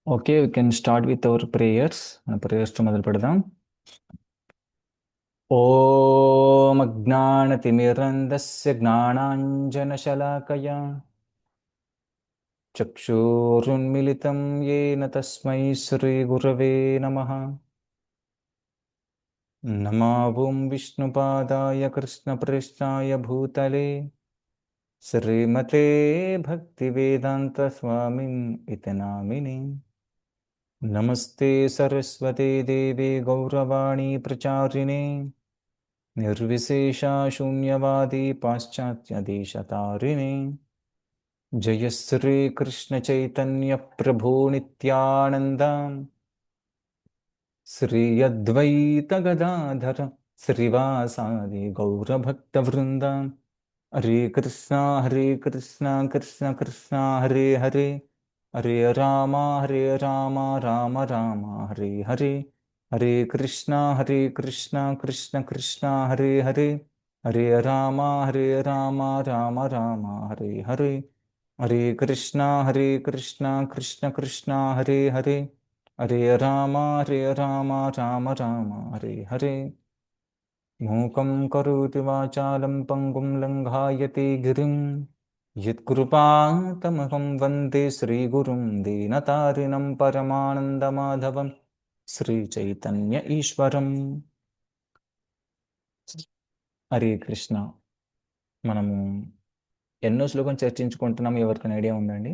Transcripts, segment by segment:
Okay, we can start with our prayers. మన prayers తో మొదలు పెడదాం. ఓం అజ్ఞానతిమిరంధస్య జ్ఞానాంజనశలాకయ చక్షురున్మిళితం येन తస్మై శ్రీగురవే నమః. నమో ఓం విష్ణుపాదాయ కృష్ణప్రేష్ఠాయ భూతలే శ్రీమతే భక్తివేదాంత స్వామిన్ ఇతి నామినే. నమస్తే సరస్వతే దేవే గౌరవాణి ప్రచారిణే నిర్విశేష శూన్యవాది పాశ్చాత్య దేశతారిణే. జయ శ్రీ కృష్ణ చైతన్య ప్రభు నిత్యానంద శ్రీ అద్వైత గదాధర శ్రీవాసాది గౌరభక్త వృంద. హరే కృష్ణ కృష్ణ కృష్ణ హరే హరే, హరే రామ రామ రామ హరే హరే. హరే కృష్ణ కృష్ణ కృష్ణ హరే హరే, హరే రామ రామ రామ హరే హరే. హరే కృష్ణ కృష్ణ కృష్ణ హరే హరే, హరే రామ రామ రామ హరే హరే. మూకం కరోతి వాచాలం పంగుం లంఘాయతే గిరిం యత్కృపాతమహం వందే శ్రీగురుం దీనతారిణం పరమానందమాధవం శ్రీచైతన్య ఈశ్వరం. హరే కృష్ణ. మనము ఎన్నో శ్లోకం చర్చించుకుంటున్నాం, ఎవరికైనా ఐడియా ఉందండి?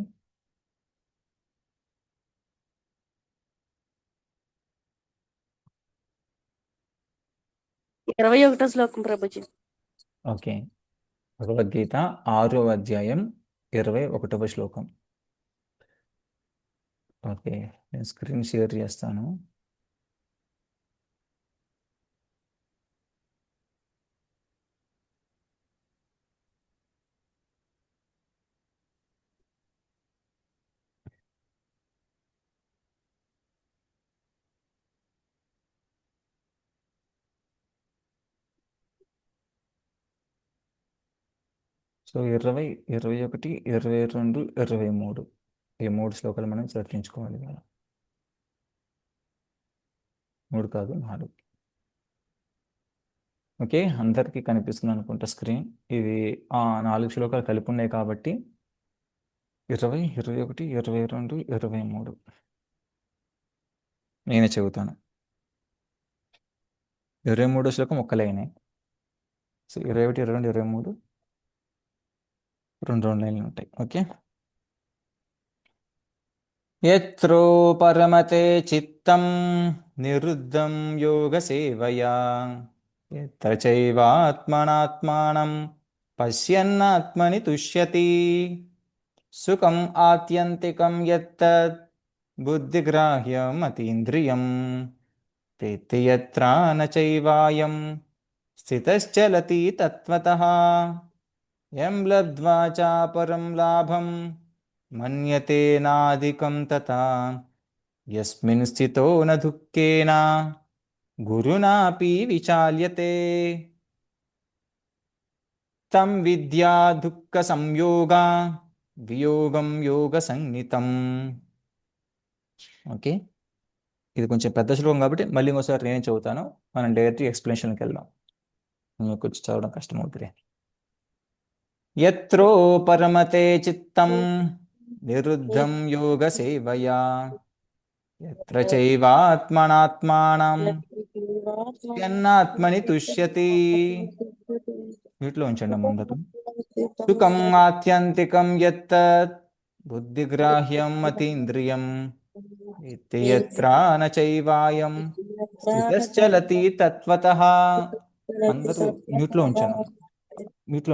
ఇరవై ఒకటో శ్లోకం ప్రభుజీ. ఓకే, భగవద్గీత 6వ అధ్యాయం 21వ శ్లోకం. ఓకే, నేను స్క్రీన్ షేర్ చేస్తాను. సో 20, 21, 22, 23 ఈ 3 శ్లోకాలు మనం చర్చించుకోవాలి కదా. 3 కాదు 4. ఓకే, అందరికీ కనిపిస్తుంది అనుకుంటా స్క్రీన్. ఇవి 4 శ్లోకాలు కలిపి ఉన్నాయి కాబట్టి 20, 21, 22, 23 నేనే చెబుతాను. 23 శ్లోకం ఒక్క లైనే. సో 21, 22, 23 రెండు లైన్లు ఉంటాయి. ఓకే. యత్రో పరమతే చిత్తం నిరుద్ధం యోగ సేవయా యత్ర చైవాత్మనాత్మానం పశ్యన్నాత్మని తుష్యతి సుఖం ఆత్యంతికం యత్తత్ బుద్ధిగ్రాహ్యం అతీంద్రియం తేతి యత్ర న చైవాయం స్థితశ్చలతి తత్వతః యం లబ్ధ్వా చాపరం లాభం మన్యతే నాధికం తథా యస్మిన్ స్థితో న దుఃఖేన గురునాపి విచాల్యతే తం విద్యా దుఃఖ సంయోగా వియోగం యోగ సంజ్ఞితం. ఓకే, ఇది కొంచెం పెద్ద శ్లోకం కాబట్టి మళ్ళీ ఇంకోసారి నేను చదువుతాను. మనం డైరెక్ట్ ఎక్స్ప్లెనేషన్కి వెళ్దాం, మీకు కొంచెం చదవడం కష్టమవుతుంది. యత్రో పరమతే చిత్తం నిరుద్ధం యోగ సేవయా యత్ర చైవాత్మనాత్మానం యన్నాత్మని తుష్యతి. వీటిలో ఉంచండి ముందరు. సుఖం ఆత్యంతికం యత్తత్ బుద్ధిగ్రాహ్యం అతీంద్రియం ఇతి యత్ర న చైవాయం స్థితశ్చలతి తత్వతః. అందరూ మ్యూట్లో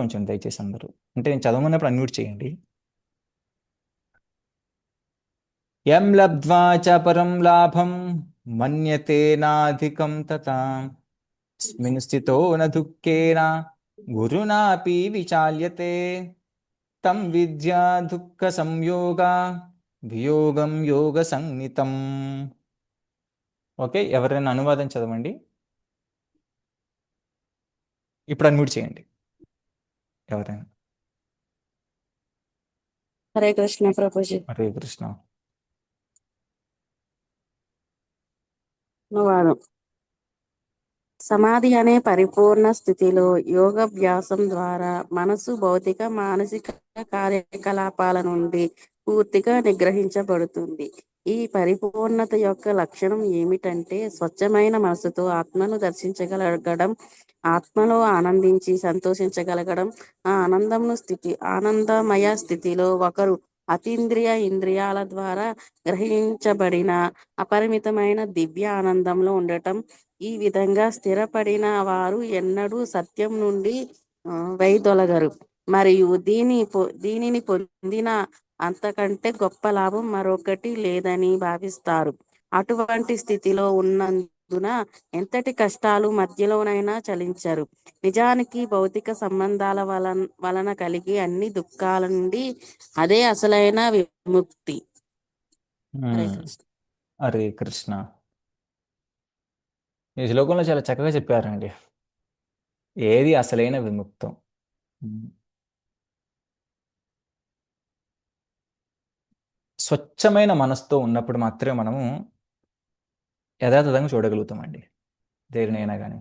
ఉంచండి దయచేసి అందరూ. అంటే నేను చదవమన్నప్పుడు అన్మ్యూట్ చేయండి. యం లబ్ధ్వా చ పరం లాభం మన్యతే నాధికం తథా యస్మిన్ స్థితో న దుఃఖేన గురునాపి విచాల్యతే తం విద్యా దుఃఖ సంయోగా వియోగం యోగ సంజ్ఞితం. ఓకే, ఎవరైనా అనువాదం చదవండి. ఇప్పుడు అన్మ్యూట్ చేయండి ఎవరైనా. హరే కృష్ణ ప్రభుజీ. హరే కృష్ణ. అనువాదం. సమాధి అనే పరిపూర్ణ స్థితిలో యోగాభ్యాసం ద్వారా మనసు భౌతిక, మానసిక కార్యకలాపాల నుండి పూర్తిగా నిగ్రహించబడుతుంది. ఈ పరిపూర్ణత యొక్క లక్షణం ఏమిటంటే స్వచ్ఛమైన మనసుతో ఆత్మను దర్శించగలగడం, ఆత్మలో ఆనందించి సంతోషించగలగడం. ఆ ఆనందమయ స్థితిలో ఒకరు అతీంద్రియ ఇంద్రియాల ద్వారా గ్రహించబడిన అపరిమితమైన దివ్య ఆనందంలో ఉండటం. ఈ విధంగా స్థిరపడిన వారు ఎన్నడూ సత్యం నుండి వైదొలగరు, మరియు దీనిని పొందిన అంతకంటే గొప్ప లాభం మరొకటి లేదని భావిస్తారు. అటువంటి స్థితిలో ఉన్నందున ఎంతటి కష్టాలు మధ్యలోనైనా చలించరు. నిజానికి భౌతిక సంబంధాల వలన కలిగే అన్ని దుఃఖాల నుండి అదే అసలైన విముక్తి. హరే కృష్ణ. హరే కృష్ణ. ఈ శ్లోకంలో చాలా చక్కగా చెప్పారండి. ఏది అసలైన విముక్తం? స్వచ్ఛమైన మనసుతో ఉన్నప్పుడు మాత్రమే మనము యథాతథంగా చూడగలుగుతామండి దేనినైనా కానీ.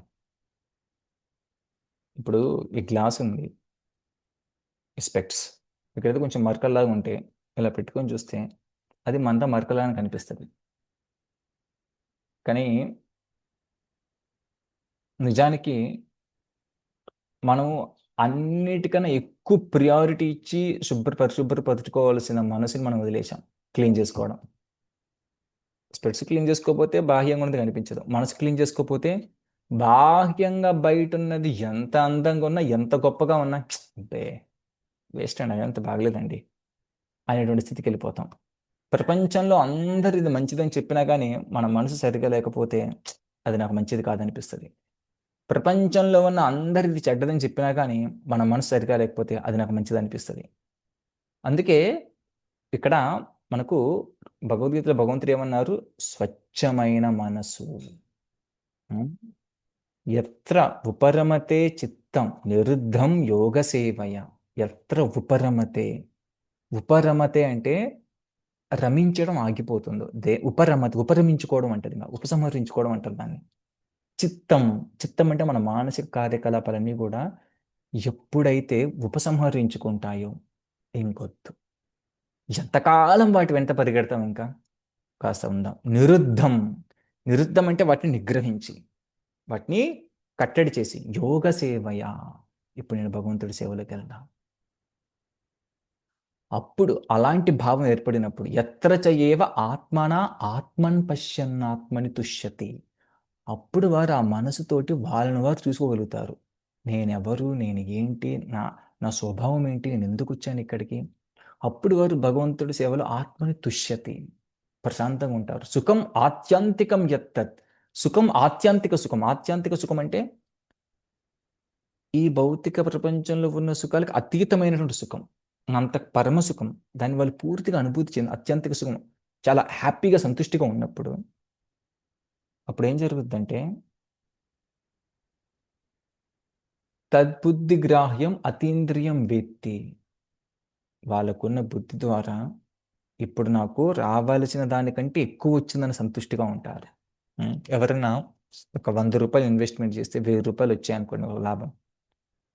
ఇప్పుడు ఈ గ్లాస్ ఉంది, ఈ స్పెక్ట్స్ ఇక్కడైతే కొంచెం మరకల్లాగా ఉంటే ఇలా పెట్టుకొని చూస్తే అది మనతో మరకలాగా కనిపిస్తుంది. కానీ నిజానికి మనము అన్నిటికన్నా ఎక్కువ ప్రియారిటీ ఇచ్చి పరిశుభ్రపరచుకోవాల్సిన మనసుని మనం వదిలేసాం. క్లీన్ చేసుకోవడం, స్పెట్స్ క్లీన్ చేసుకోకపోతే బాహ్యంగా ఉన్నది కనిపించదు. మనసు క్లీన్ చేసుకోకపోతే బాహ్యంగా బయట ఉన్నది ఎంత అందంగా ఉన్నా, ఎంత గొప్పగా ఉన్నా అంటే వేస్ట్ అండి, అదంత బాగలేదండి అనేటువంటి స్థితికి వెళ్ళిపోతాం. ప్రపంచంలో అందరు ఇది మంచిదని చెప్పినా కానీ మన మనసు సరిగా లేకపోతే అది నాకు మంచిది కాదనిపిస్తుంది. ప్రపంచంలో ఉన్న అందరు ఇది చెడ్డదని చెప్పినా కానీ మన మనసు సరిగా లేకపోతే అది నాకు మంచిది అనిపిస్తుంది. అందుకే ఇక్కడ మనకు భగవద్గీతలో భగవంతుడు ఏమన్నారు? స్వచ్ఛమైన మనసు. ఎత్ర ఉపరమతే చిత్తం నిరుద్ధం యోగ సేవయ. ఎత్ర ఉపరమతే, ఉపరమతే అంటే రమించడం ఆగిపోతుందో, ఉపరమించుకోవడం అంటది, ఉపసంహరించుకోవడం అంటారు దాన్ని. చిత్తం, చిత్తం అంటే మన మానసిక కార్యకలాపాలన్నీ కూడా ఎప్పుడైతే ఉపసంహరించుకుంటాయో ఇంకొద్దు, ఎంతకాలం వాటి వెంట పరిగెడతాం, ఇంకా కాస్త ఉందాం. నిరుద్ధం, నిరుద్ధం అంటే వాటిని నిగ్రహించి, వాటిని కట్టడి చేసి, యోగ సేవయ. ఇప్పుడు నేను భగవంతుడి సేవలోకి వెళ్దా. అప్పుడు అలాంటి భావం ఏర్పడినప్పుడు ఎత్ర చయేవ ఆత్మన ఆత్మన్ పశ్యన్నాత్మని తుష్యతి. అప్పుడు వారు ఆ మనసుతోటి వాళ్ళని వారు చూసుకోగలుగుతారు. నేనెవరు, నేను ఏంటి, నా స్వభావం ఏంటి, నేను ఎందుకు వచ్చాను ఇక్కడికి. అప్పుడు వారు భగవంతుడి సేవలో ఆత్మని తుష్యతి, ప్రశాంతంగా ఉంటారు. సుఖం ఆత్యంతికం యత్తత్. సుఖం ఆత్యాంతిక సుఖం. ఆత్యాంతిక సుఖం అంటే ఈ భౌతిక ప్రపంచంలో ఉన్న సుఖాలకు అతీతమైనటువంటి సుఖం, అంత పరమ సుఖం. దాన్ని వాళ్ళు పూర్తిగా అనుభూతి చెంది అత్యంతిక సుఖం, చాలా హ్యాపీగా సంతుష్టిగా ఉన్నప్పుడు అప్పుడు ఏం జరుగుద్దంటే తద్బుద్ధి గ్రాహ్యం అతీంద్రియం వేత్తి. వాళ్ళకున్న బుద్ధి ద్వారా ఇప్పుడు నాకు రావాల్సిన దానికంటే ఎక్కువ వచ్చిందని సంతుష్టిగా ఉంటారు. ఎవరైనా ఒక 100 రూపాయలు ఇన్వెస్ట్మెంట్ చేస్తే 1000 రూపాయలు వచ్చాయనుకోండి లాభం,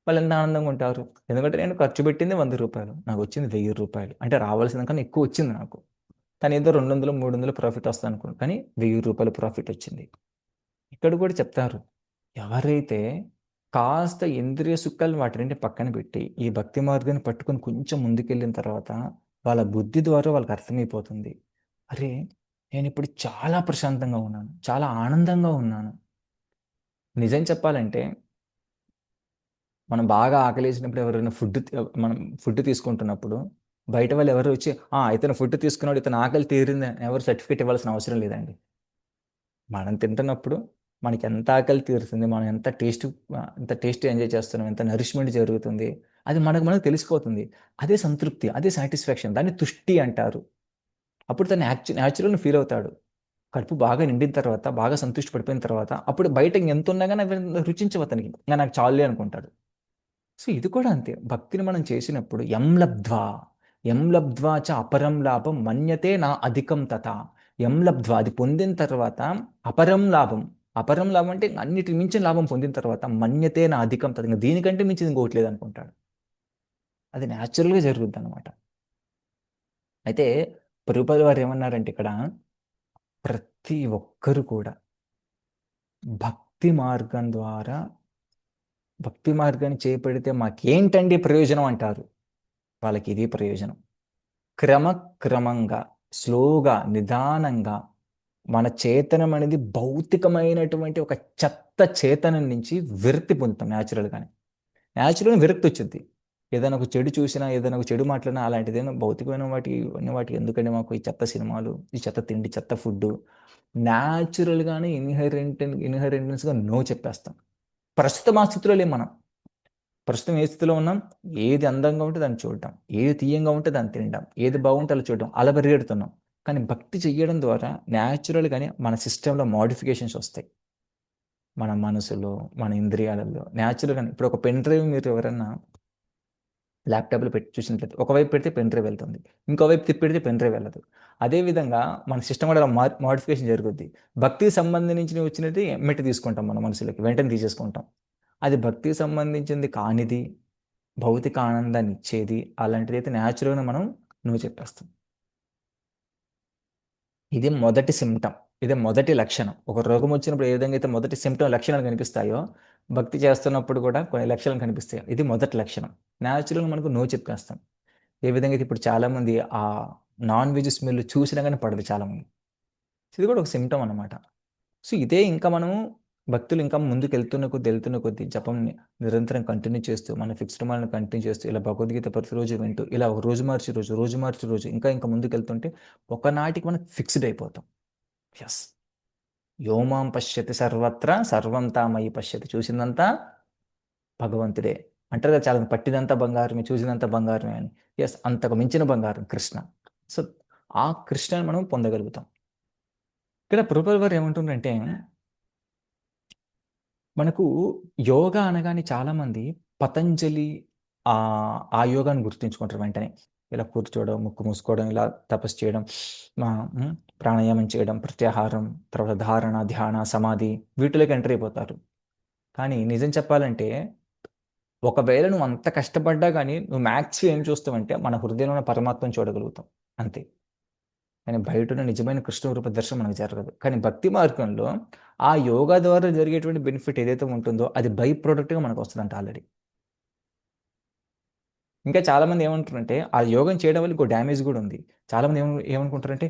వాళ్ళు ఎంత ఆనందంగా ఉంటారు. ఎందుకంటే నేను ఖర్చు పెట్టింది 100 రూపాయలు, నాకు వచ్చింది 1000 రూపాయలు, అంటే రావాల్సిన కన్నా ఎక్కువ వచ్చింది నాకు. కానీ ఏదో 200 300 ప్రాఫిట్ వస్తుంది అనుకోండి, కానీ 1000 రూపాయలు ప్రాఫిట్ వచ్చింది. ఇక్కడ కూడా చెప్తారు, ఎవరైతే కాస్త ఇంద్రియ సుఖాలు వాటిని పక్కన పెట్టి ఈ భక్తి మార్గాన్ని పట్టుకొని కొంచెం ముందుకెళ్ళిన తర్వాత వాళ్ళ బుద్ధి ద్వారా వాళ్ళకి అర్థమైపోతుంది, అరే నేను ఇప్పుడు చాలా ప్రశాంతంగా ఉన్నాను, చాలా ఆనందంగా ఉన్నాను. నిజం చెప్పాలంటే మనం బాగా ఆకలేసినప్పుడు ఎవరైనా మనం ఫుడ్ తీసుకుంటున్నప్పుడు బయట వాళ్ళు ఎవరు వచ్చి ఇతను ఫుడ్ తీసుకున్నాడు, ఇతను ఆకలి తీరింది ఎవరు సర్టిఫికేట్ ఇవ్వాల్సిన అవసరం లేదండి. మనం తింటున్నప్పుడు మనకి ఎంత ఆకలి తీరుతుంది, మనం ఎంత టేస్ట్ ఎంజాయ్ చేస్తున్నాం, ఎంత నరిష్మెంట్ జరుగుతుంది, అది మనకు తెలిసిపోతుంది. అదే సంతృప్తి, అదే సాటిస్ఫాక్షన్, దాన్ని తుష్టి అంటారు. అప్పుడు తను న్యాచురల్ని ఫీల్ అవుతాడు. కడుపు బాగా నిండిన తర్వాత, బాగా సంతృష్టి పడిపోయిన తర్వాత అప్పుడు బయట ఎంత ఉన్నా కానీ రుచించవు అతనికి, ఇంకా నాకు చాలే అనుకుంటాడు. సో ఇది కూడా అంతే, భక్తిని మనం చేసినప్పుడు ఎం లబ్ధ్వా చ అపరం లాభం మన్యతే నా అధికం తథా. లబ్ధ్వా అది పొందిన తర్వాత అపరం లాభం. అపరం లాభం అంటే అన్నిటి మించిన లాభం పొందిన తర్వాత మన్యతే నా అధికం తది, ఇంకా దీనికంటే మించింది ఇంకోటి లేదనుకుంటాడు. అది న్యాచురల్గా జరుగుద్ది అనమాట. అయితే ప్రభుపాదుల వారు ఏమన్నారంటే ఇక్కడ, ప్రతి ఒక్కరు కూడా భక్తి మార్గం ద్వారా భక్తి మార్గాన్ని చేపడితే మాకేంటండి ప్రయోజనం అంటారు. వాళ్ళకి ఇది ప్రయోజనం. క్రమక్రమంగా, స్లోగా, నిదానంగా మన చేతనం అనేది భౌతికమైనటువంటి ఒక చెత్త చేతనం నుంచి విరక్తి పొందుతాం న్యాచురల్గానే. న్యాచురల్గా విరక్తి వచ్చింది. ఏదైనా ఒక చెడు చూసినా, ఏదైనా ఒక చెడు మాట్లాడినా, అలాంటిదైనా భౌతికమైన వాటి ఎందుకంటే మాకు ఈ చెత్త సినిమాలు, ఈ చెత్త తిండి, చెత్త ఫుడ్, న్యాచురల్గానే ఇన్హెరెంటెన్స్గా నో చెప్పేస్తాం. ప్రస్తుతం ఆ స్థితిలో లేం మనం. ప్రస్తుతం ఏ స్థితిలో ఉన్నాం? ఏది అందంగా ఉంటే దాన్ని చూడటం, ఏది తీయంగా ఉంటే దాన్ని తినడం, ఏది బాగుంటే అలా చూడటం, అలా పరిగెడుతున్నాం. కానీ భక్తి చెయ్యడం ద్వారా న్యాచురల్గానే మన సిస్టంలో మోడిఫికేషన్స్ వస్తాయి. మన మనసులో, మన ఇంద్రియాలలో న్యాచురల్గానే. ఇప్పుడు ఒక పెన్ డ్రైవ్ మీరు ఎవరన్నా ల్యాప్టాప్లో పెట్టి చూసినట్లయితే, ఒకవైపు పెడితే పెన్ డ్రైవ్ వెళ్తుంది, ఇంకోవైపు తిప్పి పెడితే పెన్ డ్రైవ్ వెళ్ళదు. అదేవిధంగా మన సిస్టమ్ కూడా మోడిఫికేషన్ జరుగుద్ది. భక్తికి సంబంధించినవి వచ్చినట్టు ఎమ్మటి తీసుకుంటాం మన మనసులోకి, వెంటనే తీసేసుకుంటాం. అది భక్తికి సంబంధించింది కానిది, భౌతిక ఆనందాన్ని ఇచ్చేది, అలాంటిది అయితే న్యాచురల్గా మనం నువ్వు చెప్పేస్తాం. ఇది మొదటి సిమ్టమ్, ఇది మొదటి లక్షణం. ఒక రోగం వచ్చినప్పుడు ఏ విధంగా అయితే మొదటి సిమ్టమ్ లక్షణాలు కనిపిస్తాయో, భక్తి చేస్తున్నప్పుడు కూడా కొన్ని లక్షణాలు కనిపిస్తాయి. ఇది మొదటి లక్షణం. న్యాచురల్గా మనకు నో చెప్పేస్తాం. ఏ విధంగా అయితే ఇప్పుడు చాలామంది ఆ నాన్ వెజ్ స్మెల్ చూసినా కానీ పడదు చాలామంది. ఇది కూడా ఒక సిమ్టమ్ అనమాట. సో ఇదే ఇంకా మనము భక్తులు ఇంకా ముందుకు వెళ్తున్న కొద్దీ జపం నిరంతరం కంటిన్యూ చేస్తూ, మన ఫిక్స్డ్ మైండ్‌ని కంటిన్యూ చేస్తూ, ఇలా భగవద్గీత ప్రతిరోజు వింటూ, ఇలా ఒక రోజు మార్చి రోజు, రోజు మార్చి రోజు ఇంకా ముందుకెళ్తుంటే ఒకనాటికి మనం ఫిక్స్డ్ అయిపోతాం. యెస్. యో మాం పశ్యతి సర్వత్ర సర్వం తామయి పశ్యతి. చూసిందంతా భగవంతుడే. అంటారు కదా చాలా, పట్టిదంతా బంగారమే, చూసిందంతా బంగారమే అని. యెస్, అంతకు మించిన బంగారం కృష్ణ. సో ఆ కృష్ణని మనం పొందగలుగుతాం. ఇక్కడ ప్రభుపాదుల వారు ఏమంటుండ్రంటే, మనకు యోగా అనగానే చాలామంది పతంజలి ఆ యోగాన్ని గుర్తుంచుకుంటారు వెంటనే. ఇలా కూర్చోవడం, ముక్కు మూసుకోవడం, ఇలా తపస్సు చేయడం, ప్రాణాయామం చేయడం, ప్రత్యాహారం, తర్వాత ధారణ, ధ్యాన, సమాధి, వీటిలోకి ఎంటర్ అయిపోతారు. కానీ నిజం చెప్పాలంటే, ఒకవేళ నువ్వు అంత కష్టపడ్డా కానీ నువ్వు మ్యాక్స్‌లో ఏం చూస్తావంటే మన హృదయంలో ఉన్న పరమాత్మను చూడగలుగుతాం అంతే. కానీ బయటున్న నిజమైన కృష్ణ రూప దర్శనం మనకు జరగదు. కానీ భక్తి మార్గంలో ఆ యోగా ద్వారా జరిగేటువంటి బెనిఫిట్ ఏదైతే ఉంటుందో అది బై ప్రొడక్ట్‌గా మనకు వస్తదంట ఆల్రెడీ. ఇంకా చాలామంది ఏమంటారంటే, ఆ యోగం చేయడం వల్ల ఇంకో డ్యామేజ్ గూడా ఉంది. చాలామంది ఏమనుకుంటారంటే,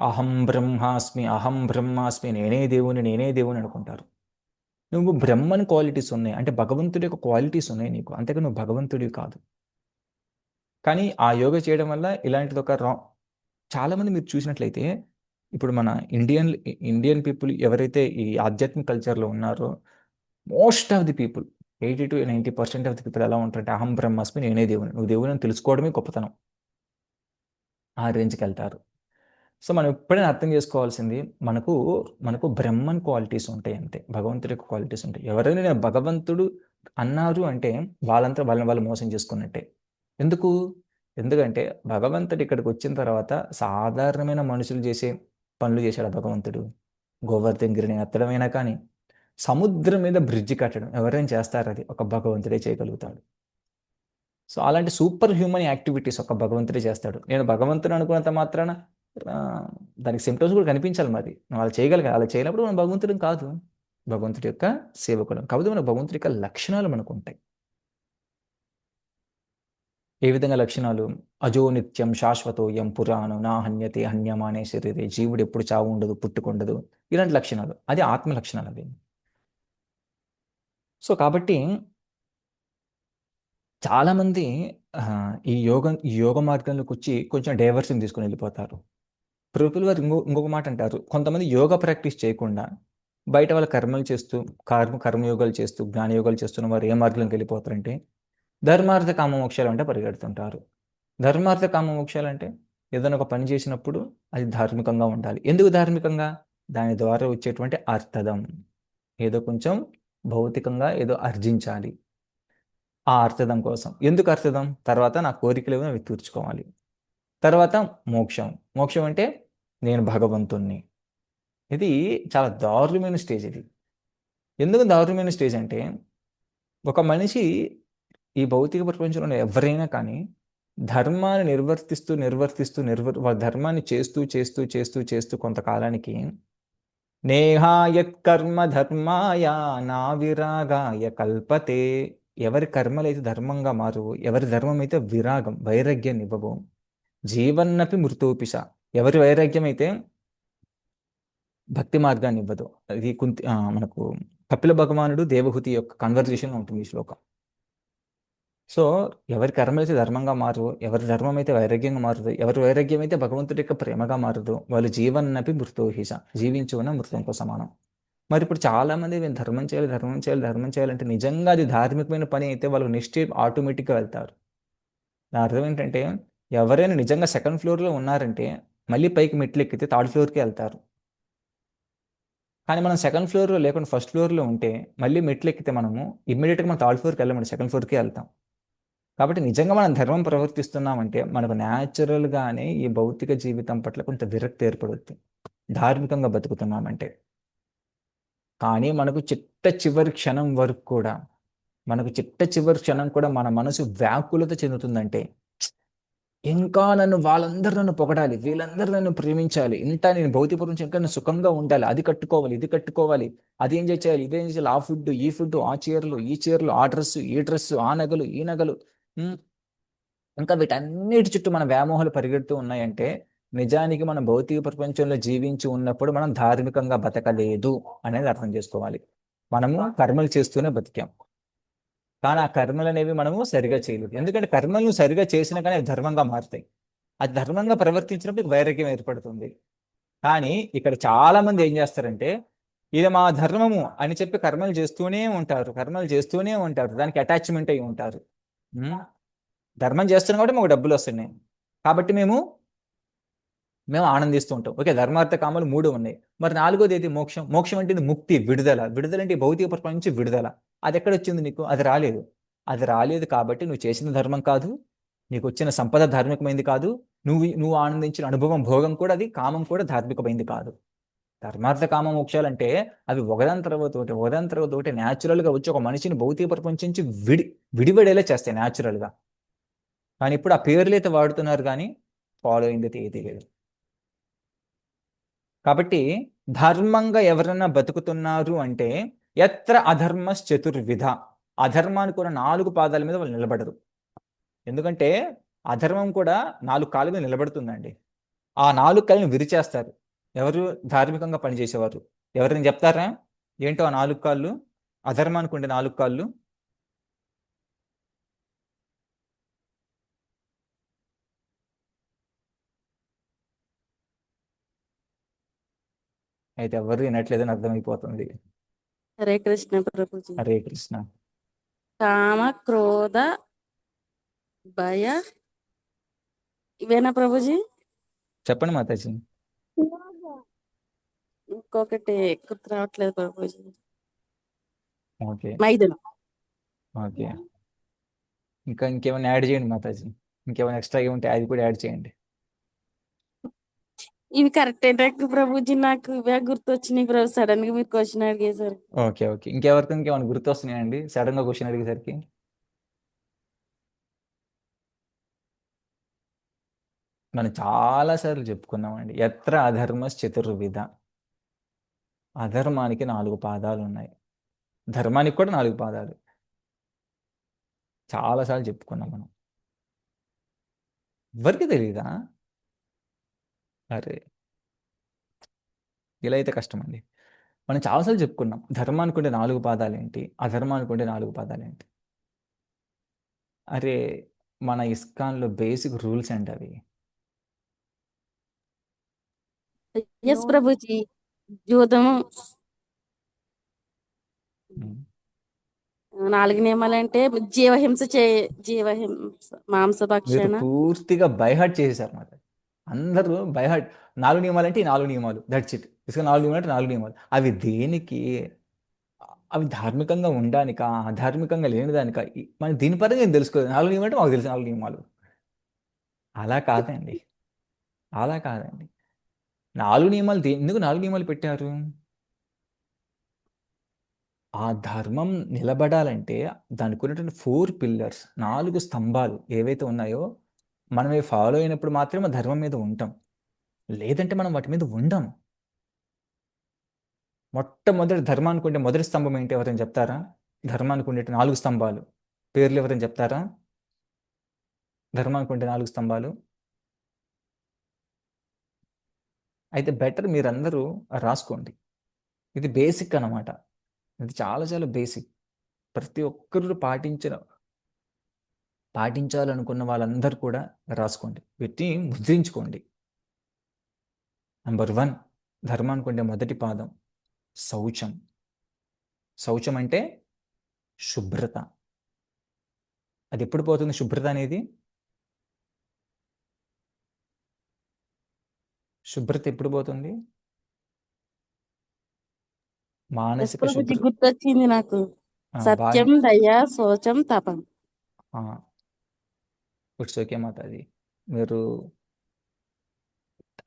అహం బ్రహ్మాస్మి, అహం బ్రహ్మాస్మి, నేనే దేవుడిని అనుకుంటారు. నువ్వు బ్రహ్మన్ క్వాలిటీస్ ఉన్నాయి. అంటే భగవంతుడి యొక్క క్వాలిటీస్ ఉన్నాయి నీకు. అంతేగాని నువ్వు భగవంతుడివి కాదు. కానీ ఆ యోగా చేయడం వల్ల ఇలాంటిది ఒక చాలామంది మీరు చూసినట్లయితే, ఇప్పుడు మన ఇండియన్ పీపుల్ ఎవరైతే ఈ ఆధ్యాత్మిక కల్చర్‌లో ఉన్నారో, most of the people 80-90% of the people ఎలా ఉంటారంటే, అహం బ్రహ్మాస్మి, నేనే దేవుడిని. నువ్వు దేవుడిని తెలుసుకోవడమే గొప్పతనం. ఆ రేంజ్‌కెళ్తారు. సో మనం ఎప్పుడైనా అర్థం చేసుకోవాల్సింది, మనకు బ్రహ్మన్ క్వాలిటీస్ ఉంటాయి అంతే. భగవంతుడి యొక్క క్వాలిటీస్ ఉంటాయి. ఎవరైనా నేను భగవంతుడు అన్నారు అంటే వాళ్ళని వాళ్ళు మోసం చేసుకున్నట్టే. ఎందుకు? ఎందుకంటే భగవంతుడు ఇక్కడికి వచ్చిన తర్వాత సాధారణమైన మనుషులు చేసే పనులు చేశాడా భగవంతుడు? గోవర్ధన గిరిని ఎత్తడమైనా కానీ, సముద్రం మీద బ్రిడ్జ్ కట్టడం ఎవరైనా చేస్తారది? ఒక భగవంతుడే చేయగలుగుతాడు. సో అలాంటి సూపర్ హ్యూమన్ యాక్టివిటీస్ ఒక భగవంతుడే చేస్తాడు. నేను భగవంతుడు అనుకున్నంత మాత్రాన దానికి సింప్టమ్స్ కూడా కనిపించాలి మరి. నువ్వు అలా చేయగలిగా, అలా చేయనప్పుడు మనం భగవంతుడిని కాదు. భగవంతుడి యొక్క సేవకులం. కాకపోతే మన భగవంతుడి యొక్క లక్షణాలు మనకుంటాయి. ఏ విధంగా లక్షణాలు? అజో నిత్యం శాశ్వతోయం పురాణం నా హన్యతే హన్యమానే శరీరే. జీవుడు ఎప్పుడు చావు ఉండదు, పుట్టుకుండదు. ఇలాంటి లక్షణాలు. అది ఆత్మ లక్షణాలు అవి. సో కాబట్టి చాలామంది ఈ యోగ మార్గంలోకొచ్చి కొంచెం డైవర్షన్ తీసుకొని వెళ్ళిపోతారు. ప్రభువుల వారు ఇంకొక మాట అంటారు. కొంతమంది యోగా ప్రాక్టీస్ చేయకుండా బయట వాళ్ళ కర్మలు చేస్తూ, కర్మయోగాలు చేస్తూ, జ్ఞానయోగాలు చేస్తున్న వారు ఏ మార్గంలోకి వెళ్ళిపోతారంటే, ధర్మార్థ కామ మోక్షాలు అంటే పరిగెడుతుంటారు. ధర్మార్థ కామ మోక్షాలు అంటే ఏదైనా ఒక పని చేసినప్పుడు అది ధార్మికంగా ఉండాలి. ఎందుకు ధార్మికంగా? దాని ద్వారా వచ్చేటువంటి అర్థదం. ఏదో కొంచెం భౌతికంగా ఏదో ఆర్జించాలి. ఆ అర్థదం కోసం. ఎందుకు అర్థదం? తర్వాత నా కోరికలేవో అవి తీర్చుకోవాలి. తర్వాత మోక్షం. మోక్షం అంటే నేను భగవంతుణ్ణి. ఇది చాలా దారుణమైన స్టేజ్ ఇది. ఎందుకు దారుణమైన స్టేజ్ అంటే, ఒక మనిషి ఈ భౌతిక ప్రపంచంలో ఎవరైనా కానీ ధర్మాన్ని వాళ్ళ ధర్మాన్ని చేస్తూ చేస్తూ చేస్తూ చేస్తూ కొంతకాలానికి నేహాయత్కర్మ ధర్మాయ నా విరాగాయ కల్పతే. ఎవరి కర్మలైతే ధర్మంగా మారు, ఎవరి ధర్మం అయితే విరాగం వైరాగ్యాన్ని ఇవ్వవు, జీవన్నపి మృతోపిష, ఎవరి వైరాగ్యం అయితే భక్తి మార్గాన్ని ఇవ్వదు. ఇది మనకు కపిల భగవానుడు దేవహూతి యొక్క కన్వర్జేషన్ ఉంటుంది ఈ శ్లోకం. సో ఎవరి కర్మ అయితే ధర్మంగా మారు, ఎవరి ధర్మం అయితే వైరాగ్యంగా మారుదు, ఎవరి వైరాగ్యం అయితే భగవంతుడి యొక్క ప్రేమగా మారదు, వాళ్ళు జీవన్నపి మృతోహిష, జీవించున్న మృతంతో సమానం. మరి ఇప్పుడు చాలా మంది నేను ధర్మం చేయాలి, ధర్మం చేయాలి, ధర్మం చేయాలంటే నిజంగా అది ధార్మికమైన పని అయితే వాళ్ళు నెక్స్ట్ ఆటోమేటిక్గా వెళ్తారు. నా అర్థం ఏంటంటే, ఎవరైనా నిజంగా సెకండ్ ఫ్లోర్లో ఉన్నారంటే మళ్ళీ పైకి మెట్లు ఎక్కితే థర్డ్ ఫ్లోర్కి వెళ్తారు. కానీ మనం సెకండ్ ఫ్లోర్లో లేకుండా ఫస్ట్ ఫ్లోర్లో ఉంటే మళ్ళీ మెట్లు ఎక్కితే మనము ఇమ్మీడియట్గా మనం థర్డ్ ఫ్లోర్కి వెళ్ళమండి, సెకండ్ ఫ్లోర్కి వెళ్తాం. కాబట్టి నిజంగా మనం ధర్మం ప్రవర్తిస్తున్నామంటే మనకు న్యాచురల్గానే ఈ భౌతిక జీవితం పట్ల కొంత విరక్తి ఏర్పడుద్ది, ధార్మికంగా బతుకుతున్నామంటే. కానీ మనకు చిట్ట చివరి క్షణం కూడా మన మనసు వ్యాకులత చెందుతుందంటే, ఇంకా వాళ్ళందరూ నన్ను పొగడాలి, వీళ్ళందరూ నన్ను ప్రేమించాలి, ఇంకా నేను భౌతిక ప్రపంచం ఇంకా నేను సుఖంగా ఉండాలి, అది కట్టుకోవాలి, ఇది కట్టుకోవాలి, అదేం చేయాలి, ఇదేం చేయాలి, ఆ ఫుడ్, ఈ ఫుడ్, ఆ చీరలు, ఈ చీరలు, ఆ డ్రెస్సు, ఈ డ్రెస్సు, ఆ నగలు, ఈ నగలు, ఇంకా వీటన్నిటి చుట్టూ మన వ్యామోహాలు పరిగెడుతూ ఉన్నాయంటే నిజానికి మనం భౌతిక ప్రపంచంలో జీవించి ఉన్నప్పుడు మనం ధార్మికంగా బతకలేదు అనేది అర్థం చేసుకోవాలి. మనము కర్మలు చేస్తూనే బతికాం, కానీ ఆ కర్మలు అనేవి మనము సరిగా చేయలేదు. ఎందుకంటే కర్మలను సరిగా చేసినా కానీ అవి ధర్మంగా మారుతాయి. అది ధర్మంగా ప్రవర్తించినప్పుడు వైరాగ్యం ఏర్పడుతుంది. కానీ ఇక్కడ చాలా మంది ఏం చేస్తారంటే, ఇది మా ధర్మము అని చెప్పి కర్మలు చేస్తూనే ఉంటారు, దానికి అటాచ్మెంట్ అయి ఉంటారు. ధర్మం చేస్తున్నాం కాబట్టి మాకు డబ్బులు వస్తున్నాయి కాబట్టి మేము ఆనందిస్తూ ఉంటాం. ఓకే, ధర్మార్థ కామాలు 3 ఉన్నాయి. మరి 4వది ఏది? మోక్షం. మోక్షం అంటే ముక్తి, విడుదల. విడుదల అంటే భౌతిక ప్రపంచం నుంచి విడుదల. అది ఎక్కడ వచ్చింది నీకు? అది రాలేదు కాబట్టి నువ్వు చేసిన ధర్మం కాదు, నీకు వచ్చిన సంపద ధార్మికమైంది కాదు, నువ్వు ఆనందించిన అనుభవం, భోగం కూడా, అది కామం కూడా ధార్మికమైంది కాదు. ధర్మార్థ కామ మోక్షాలు అంటే అవి ఒకదాని తర్వాత ఒకటి న్యాచురల్గా వచ్చి ఒక మనిషిని భౌతిక ప్రపంచం నుంచి విడివడేలా చేస్తాయి న్యాచురల్గా. కానీ ఇప్పుడు ఆ పేర్లు అయితే వాడుతున్నారు కానీ ఫాలో అయింది అయితే ఏది లేదు. కాబట్టి ధర్మంగా ఎవరన్నా బతుకుతున్నారు అంటే ఎత్ర అధర్మశ్చతుర్విధ, అధర్మానికి కూడా 4 పాదాల మీద వాళ్ళు నిలబడరు. ఎందుకంటే అధర్మం కూడా 4 కాళ్ళ మీద నిలబడుతుందండి. ఆ 4 కాళ్ళని విరిచేస్తారు ఎవరు? ధార్మికంగా పనిచేసేవారు. ఎవరైనా చెప్తారా ఏంటో ఆ 4 కాళ్ళు? అధర్మానికి ఉండే 4 కాళ్ళు అయితే ఎవరు వినట్లేదని అర్థమైపోతుంది. హరే కృష్ణ ప్రభుజీ. హరే కృష్ణ. కామ, క్రోధ, భయ, ఇవేనా ప్రభుజీ? చెప్పండి మాతాజీ. ఇంకొకటి గుర్తు రావట్లేదు ప్రభుజీ. ఓకే మైథునం. ఓకే, ఇంకేమైనా యాడ్ చేయండి మాతాజీ. ఇంకేమైనా ఎక్స్ట్రా ఉంటే అది కూడా యాడ్ చేయండి. ఇవి కరెక్ట్ ప్రభుజీ, నాకు ఇవే గుర్తొచ్చినాయి ప్రభు, సడన్ గా మీరు క్వశ్చన్ అడిగేశారు. ఓకే ఇంకేమైనా గుర్తొస్తున్నాయండి సడన్ గా క్వశ్చన్ అడిగేసరికి? మనం చాలాసార్లు చెప్పుకున్నామండి, ఎత్ర అధర్మశ్చతుర్విధ. అధర్మానికి 4 పాదాలు ఉన్నాయి, ధర్మానికి కూడా 4 పాదాలు. చాలాసార్లు చెప్పుకున్నాం మనం. ఎవరికి తెలియదా? అరే, ఇలా అయితే కష్టం అండి. మనం చాలాసార్లు చెప్పుకున్నాం ధర్మానికి ఉండే 4 పాదాలు ఏంటి, అధర్మానికి ఉండే 4 పాదాలు ఏంటి. అరే, మన ఇస్కాన్లో బేసిక్ రూల్స్ అండి అవి. ఎస్ ప్రభుజీ. జూదము 4 నియమాలు అంటే జీవహింస, మీరు మాంసభక్షణ. పూర్తిగా బైహార్ట్ చేసేసారు మాట. అందరూ బైహార్ట్. 4 నియమాలు అంటే ఈ 4 నియమాలు, దట్స్ ఇట్. ఇసుక 4 నియమాలు అంటే 4 నియమాలు. అవి దేనికి? అవి ధార్మికంగా ఉండడానికా, అధార్మికంగా లేని దానికా? మనం దీని పరంగా ఏం తెలుసుకోలేదు. 4 నియమాలు అంటే మాకు తెలుసు 4 నియమాలు. అలా కాదండి. 4 నియమాలు ఎందుకు 4 నియమాలు పెట్టారు? ఆ ధర్మం నిలబడాలంటే దానికి ఉన్నటువంటి 4 పిల్లర్స్, 4 స్తంభాలు ఏవైతే ఉన్నాయో మనం అవి ఫాలో అయినప్పుడు మాత్రమే ధర్మం మీద ఉంటాం. లేదంటే మనం వాటి మీద ఉండం. మొట్టమొదటి ధర్మానికి ఉండే మొదటి స్తంభం ఏంటి? ఎవరైనా చెప్తారా? ధర్మానికి ఉండే 4 స్తంభాలు పేర్లు ఎవరైనా చెప్తారా? ధర్మానికి ఉండే 4 స్తంభాలు. అయితే బెటర్ మీరందరూ రాసుకోండి. ఇది బేసిక్ అన్నమాట. ఇది చాలా చాలా బేసిక్. ప్రతి ఒక్కరు పాటించాలనుకున్న వాళ్ళందరూ కూడా రాసుకోండి. వీటిని ముద్రించుకోండి. నంబర్ 1 ధర్మానికి ఉండే మొదటి పాదం శౌచం. శౌచం అంటే శుభ్రత. అది ఎప్పుడు పోతుంది శుభ్రత అనేది? శుభ్రత ఎప్పుడు పోతుంది? ఎస్ మానసిక ప్రభుజీ, శుభ్ర గుర్తొచ్చింది నాకు. బాగా సత్యం, దయ, శోచం, తపం. ఇట్స్ ఓకే మాతాజీ. మీరు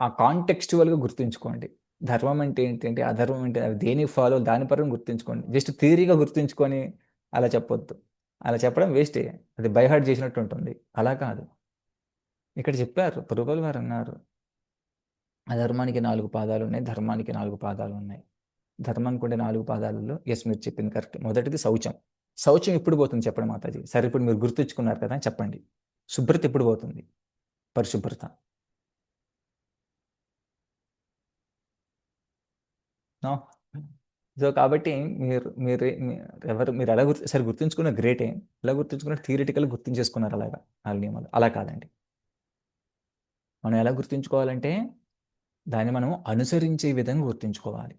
ఆ కాంటెక్స్చువల్గా గుర్తుంచుకోండి. ధర్మం అంటే ఏంటంటే అధర్మం అంటే అది దేనికి ఫాలో దాని పరంగా గుర్తుంచుకోండి. జస్ట్ థియరీగా గుర్తుంచుకొని అలా చెప్పొద్దు. అలా చెప్పడం వేస్టే. అది బై హార్ట్ చేసినట్టు ఉంటుంది. అలా కాదు. ఇక్కడ చెప్పారు, ప్రభువుల వారు అన్నారు, అధర్మానికి 4 పాదాలు ఉన్నాయి, ధర్మానికి 4 పాదాలు ఉన్నాయి. ధర్మానికి ఉండే 4 పాదాలలో ఎస్ మీరు చెప్పింది కరెక్ట్. మొదటిది శౌచం. శౌచం ఎప్పుడు పోతుంది చెప్పండి మాతాజీ. సరే ఇప్పుడు మీరు గుర్తుంచుకున్నారు కదా, చెప్పండి. శుభ్రత ఎప్పుడు పోతుంది? పరిశుభ్రత. నో. సో కాబట్టి మీరు ఎలా సరే గుర్తుంచుకున్న గ్రేటే. ఎలా గుర్తుంచుకున్నారు? థియరిటికల్ గుర్తుంచేసుకున్నారు అలాగా 4 నియమాలు. అలా కాదండి. మనం ఎలా గుర్తుంచుకోవాలంటే దాన్ని మనం అనుసరించే విధంగా గుర్తుంచుకోవాలి.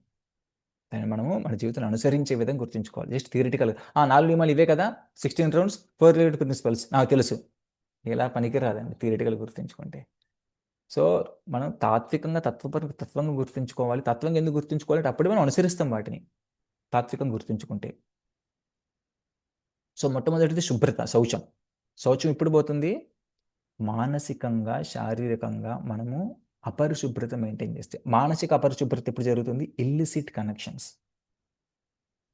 దాన్ని మనము మన జీవితంలో అనుసరించే విధంగా గుర్తుంచుకోవాలి. జస్ట్ థియరిటికల్ 4 నియమాలు ఇవే కదా, 16 రౌండ్స్ 4 రిలేటెడ్ ప్రిన్సిపల్స్ నాకు తెలుసు, ఇలా పనికిరాదండి థియరిటికల్ గుర్తుంచుకుంటే. సో మనం తాత్వికంగా తత్వంగా గుర్తుంచుకోవాలి. తత్వంగా ఎందుకు గుర్తుంచుకోవాలంటే అప్పుడే మనం అనుసరిస్తాం వాటిని, తాత్వికంగా గుర్తుంచుకుంటే. సో మొట్టమొదటిది శుభ్రత, శౌచం. శౌచం ఎప్పుడు పోతుంది? మానసికంగా, శారీరకంగా మనము అపరిశుభ్రత మెయింటైన్ చేస్తే. మానసిక అపరిశుభ్రత ఎప్పుడు జరుగుతుంది? Illicit connections.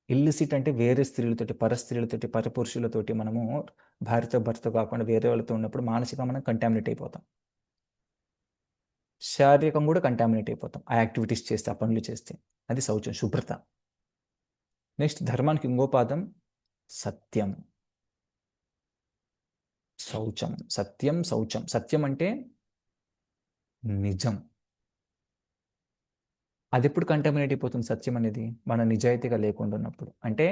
ఇల్లిసిట్ అంటే వేరే స్త్రీలతోటి, పరస్త్రీలతోటి, పరపురుషులతోటి మనము భార్యతో భర్త కాకుండా వేరే వాళ్ళతో ఉన్నప్పుడు మానసికంగా మనం కంటామినేట్ అయిపోతాం. శారీరకం కూడా కంటామినేట్ అయిపోతాం ఆ యాక్టివిటీస్ చేస్తే, ఆ పనులు చేస్తే. అది శౌచం, శుభ్రత. నెక్స్ట్ ధర్మానికి ఇంకో పాదం సత్యం. శౌచం, సత్యం, శౌచం. సత్యం అంటే నిజం. అది ఎప్పుడు కంటామినేట్ అయిపోతుంది సత్యం అనేది? మన నిజాయితీగా లేకుండా ఉన్నప్పుడు. అంటే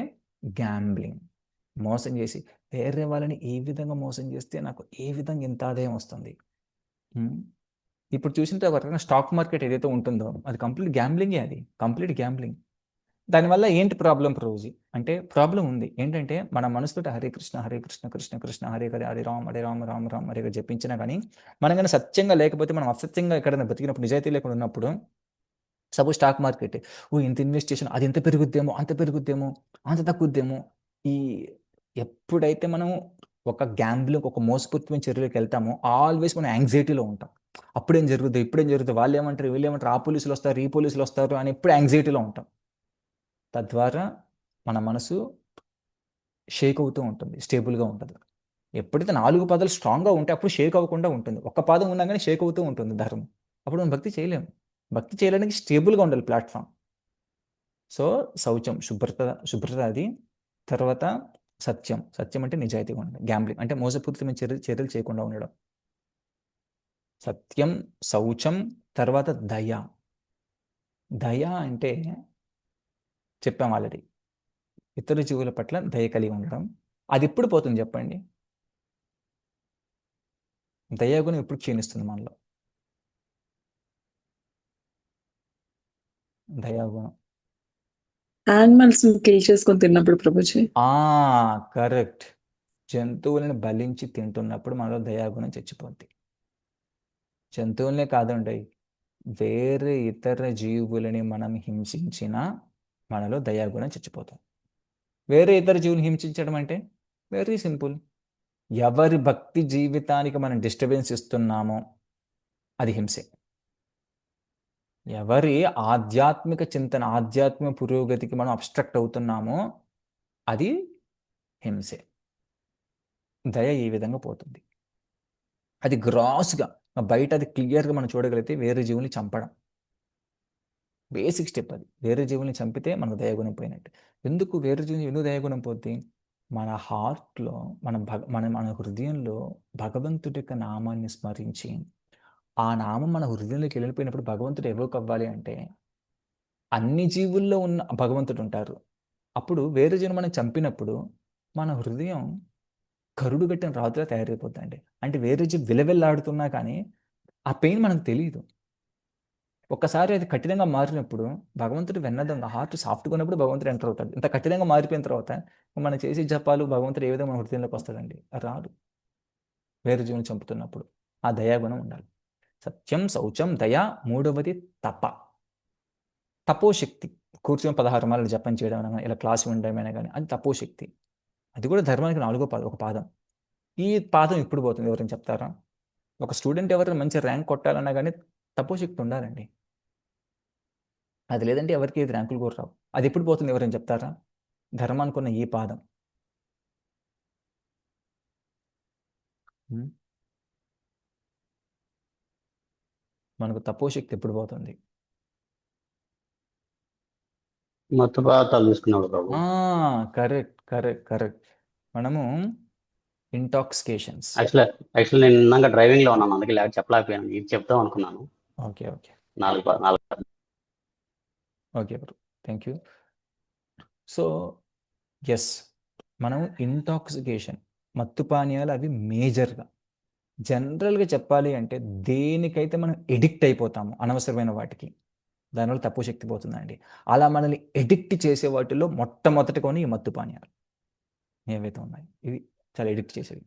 గ్యాంబ్లింగ్, మోసం చేసి వేరే వాళ్ళని ఏ విధంగా మోసం చేస్తే నాకు ఏ విధంగా ఎంత ఆదాయం వస్తుంది. ఇప్పుడు చూసిన వరకు స్టాక్ మార్కెట్ ఏదైతే ఉంటుందో అది కంప్లీట్ గ్యాంబ్లింగే. అది కంప్లీట్ గ్యాంబ్లింగ్. దానివల్ల ఏంటి ప్రాబ్లం ప్రభుజీ అంటే, ప్రాబ్లం ఉంది. ఏంటంటే మన మనసుతో హరే కృష్ణ హరే కృష్ణ కృష్ణ కృష్ణ హరే హరే హరే రామ్ హరే రామ్ రామ్ రామ్ హరే జపించినా కానీ మనం కానీ సత్యంగా లేకపోతే, మనం అసత్యంగా ఎక్కడైనా బతికినప్పుడు, నిజాయితీ లేకుండా ఉన్నప్పుడు, సపోజ్ స్టాక్ మార్కెట్ ఇంత ఇన్వెస్టిగేషన్, అది ఎంత పెరుగుద్దేమో, అంత పెరుగుద్దేమో, అంత తక్కువద్దేమో. ఈ ఎప్పుడైతే మనం ఒక గ్యాంబ్లింగ్, ఒక మోసపూరితమైన చర్యలకు వెళ్తామో ఆల్వేస్ మనం యాంగ్జైటీలో ఉంటాం. అప్పుడేం జరుగుతుంది, ఇప్పుడేం జరుగుతుంది, వాళ్ళు ఏమంటారు, వీళ్ళు ఏమంటారు, ఆ పోలీసులు వస్తారు, ఈ పోలీసులు వస్తారు అని ఎప్పుడు యాంగ్జైటీలో ఉంటాం. తద్వారా మన మనసు షేక్ అవుతూ ఉంటుంది, స్టేబుల్గా ఉంటుంది. ఎప్పుడైతే 4 పాదాలు స్ట్రాంగ్గా ఉంటే అప్పుడు షేక్ అవ్వకుండా ఉంటుంది. ఒక్క పాదం ఉన్నా కానీ షేక్ అవుతూ ఉంటుంది ధర్మం. అప్పుడు మనం భక్తి చేయలేము. భక్తి చేయడానికి స్టేబుల్గా ఉండాలి ప్లాట్ఫామ్. సో శౌచం, శుభ్రత అది. తర్వాత సత్యం. సత్యం అంటే నిజాయితీగా ఉండడం. గ్యాంబ్లింగ్ అంటే మోసపూరితమైన చర్యలు చేయకుండా ఉండడం. సత్యం, శౌచం. తర్వాత దయ. దయ అంటే చెప్పాం ఆల్రెడీ, ఇతర జీవుల పట్ల దయ కలిగి ఉండడం. అది ఎప్పుడు పోతుంది చెప్పండి? దయాగుణం ఎప్పుడు క్షీణిస్తుంది మనలో? దయాగుణం యానిమల్స్ కిల్ చేసుకొని తిన్నప్పుడు ప్రభుజీ. కరెక్ట్. జంతువులను బలించి తింటున్నప్పుడు మనలో దయాగుణం చచ్చిపోద్ది. జంతువులనే కాదండి, వేరే ఇతర జీవులని మనం హింసించినా మనలో దయాగుణం చచ్చిపోతాం. వేరే ఇతర జీవుని హింసించడం అంటే వెరీ సింపుల్. ఎవరి భక్తి జీవితానికి మనం డిస్టర్బెన్స్ ఇస్తున్నామో అది హింసే. ఎవరి ఆధ్యాత్మిక చింతన, ఆధ్యాత్మిక పురోగతికి మనం అబ్స్ట్రక్ట్ అవుతున్నామో అది హింసే. దయ ఈ విధంగా పోతుంది. అది గ్రాస్గా బయట అది క్లియర్గా మనం చూడగలిగితే వేరే జీవుల్ని చంపడం బేసిక్ స్టెప్. అది వేరే జీవుల్ని చంపితే మనకు దయాగుణం పోయినట్టు. ఎందుకు వేరే జీవుని ఎందుకు దయాగుణం పోద్ది? మన హార్ట్లో, మన హృదయంలో భగవంతుడి యొక్క నామాన్ని స్మరించి ఆ నామం మన హృదయంలోకి వెళ్ళిపోయినప్పుడు భగవంతుడు ఎవరికి అవ్వాలి అంటే అన్ని జీవుల్లో ఉన్న భగవంతుడు ఉంటారు. అప్పుడు వేరే జీవుని మనం చంపినప్పుడు మన హృదయం కరుడు కట్టిన రాతులా తయారైపోతుందండి. అంటే వేరే జీవి విలవిల్లాడుతున్నా కానీ ఆ పెయిన్ మనకు తెలియదు. ఒక్కసారి అది కఠినంగా మారినప్పుడు భగవంతుడు వెన్నదంగా హార్ట్ సాఫ్ట్గా ఉన్నప్పుడు భగవంతుడు ఎంటర్ అవుతాడు. ఇంత కఠినంగా మారిపోయిన తర్వాత మనం చేసే జపాలు భగవంతుడు ఏ విధంగా మన హృదయంలోకి వస్తాడండి? రాడు. వేరే జీవుని చంపుతున్నప్పుడు ఆ దయాగుణం ఉండాలి. సత్యం, శౌచం, దయ. మూడవది తప, తపోశక్తి. కూర్చొని 16 మాలలు జపం చేయడం అయినా ఇలా క్లాస్ వినడమైనా కానీ అది తపోశక్తి. అది కూడా ధర్మానికి 4వ పాదం, ఒక పాదం. ఈ పాదం ఇప్పుడు పోతుంది, ఎవరైనా చెప్తారా? ఒక స్టూడెంట్ ఎవరైనా మంచి ర్యాంక్ కొట్టాలన్నా కానీ తపోశక్తి ఉండాలండి. అది లేదంటే ఎవరికి ఏది ర్యాంకులు కూడా రావు. అది ఎప్పుడు పోతుంది, ఎవరైనా చెప్తారా? ధర్మానికి ఉన్న ఈ పాదం. మనకు తపోశక్తి ఎప్పుడు పోతుంది? మత్తు పదార్థాలు తీసుకున్నాడు ప్రభు. Correct correct correct. మనము ఇంటాక్సికేషన్స్. యాక్చువల్లీ నేను ఇందాక డ్రైవింగ్ లో ఉన్నాను, అందుకే లేక చెప్పలేకపోయాను. ఇది చెప్తాం అనుకున్నాను. Okay okay okay bro, thank you. So yes, మనం ఇంటాక్సికేషన్, మత్తు పానీయాలు అవి మేజర్గా జనరల్గా చెప్పాలి అంటే దేనికైతే మనం ఎడిక్ట్ అయిపోతాము అనవసరమైన వాటికి, దానివల్ల తక్కువ శక్తి పోతుందండి. అలా మనల్ని ఎడిక్ట్ చేసే వాటిల్లో మొట్టమొదటిగా ఈ మత్తు పానీయాలు ఏవైతే ఉన్నాయి ఇవి చాలా ఎడిక్ట్ చేసేవి.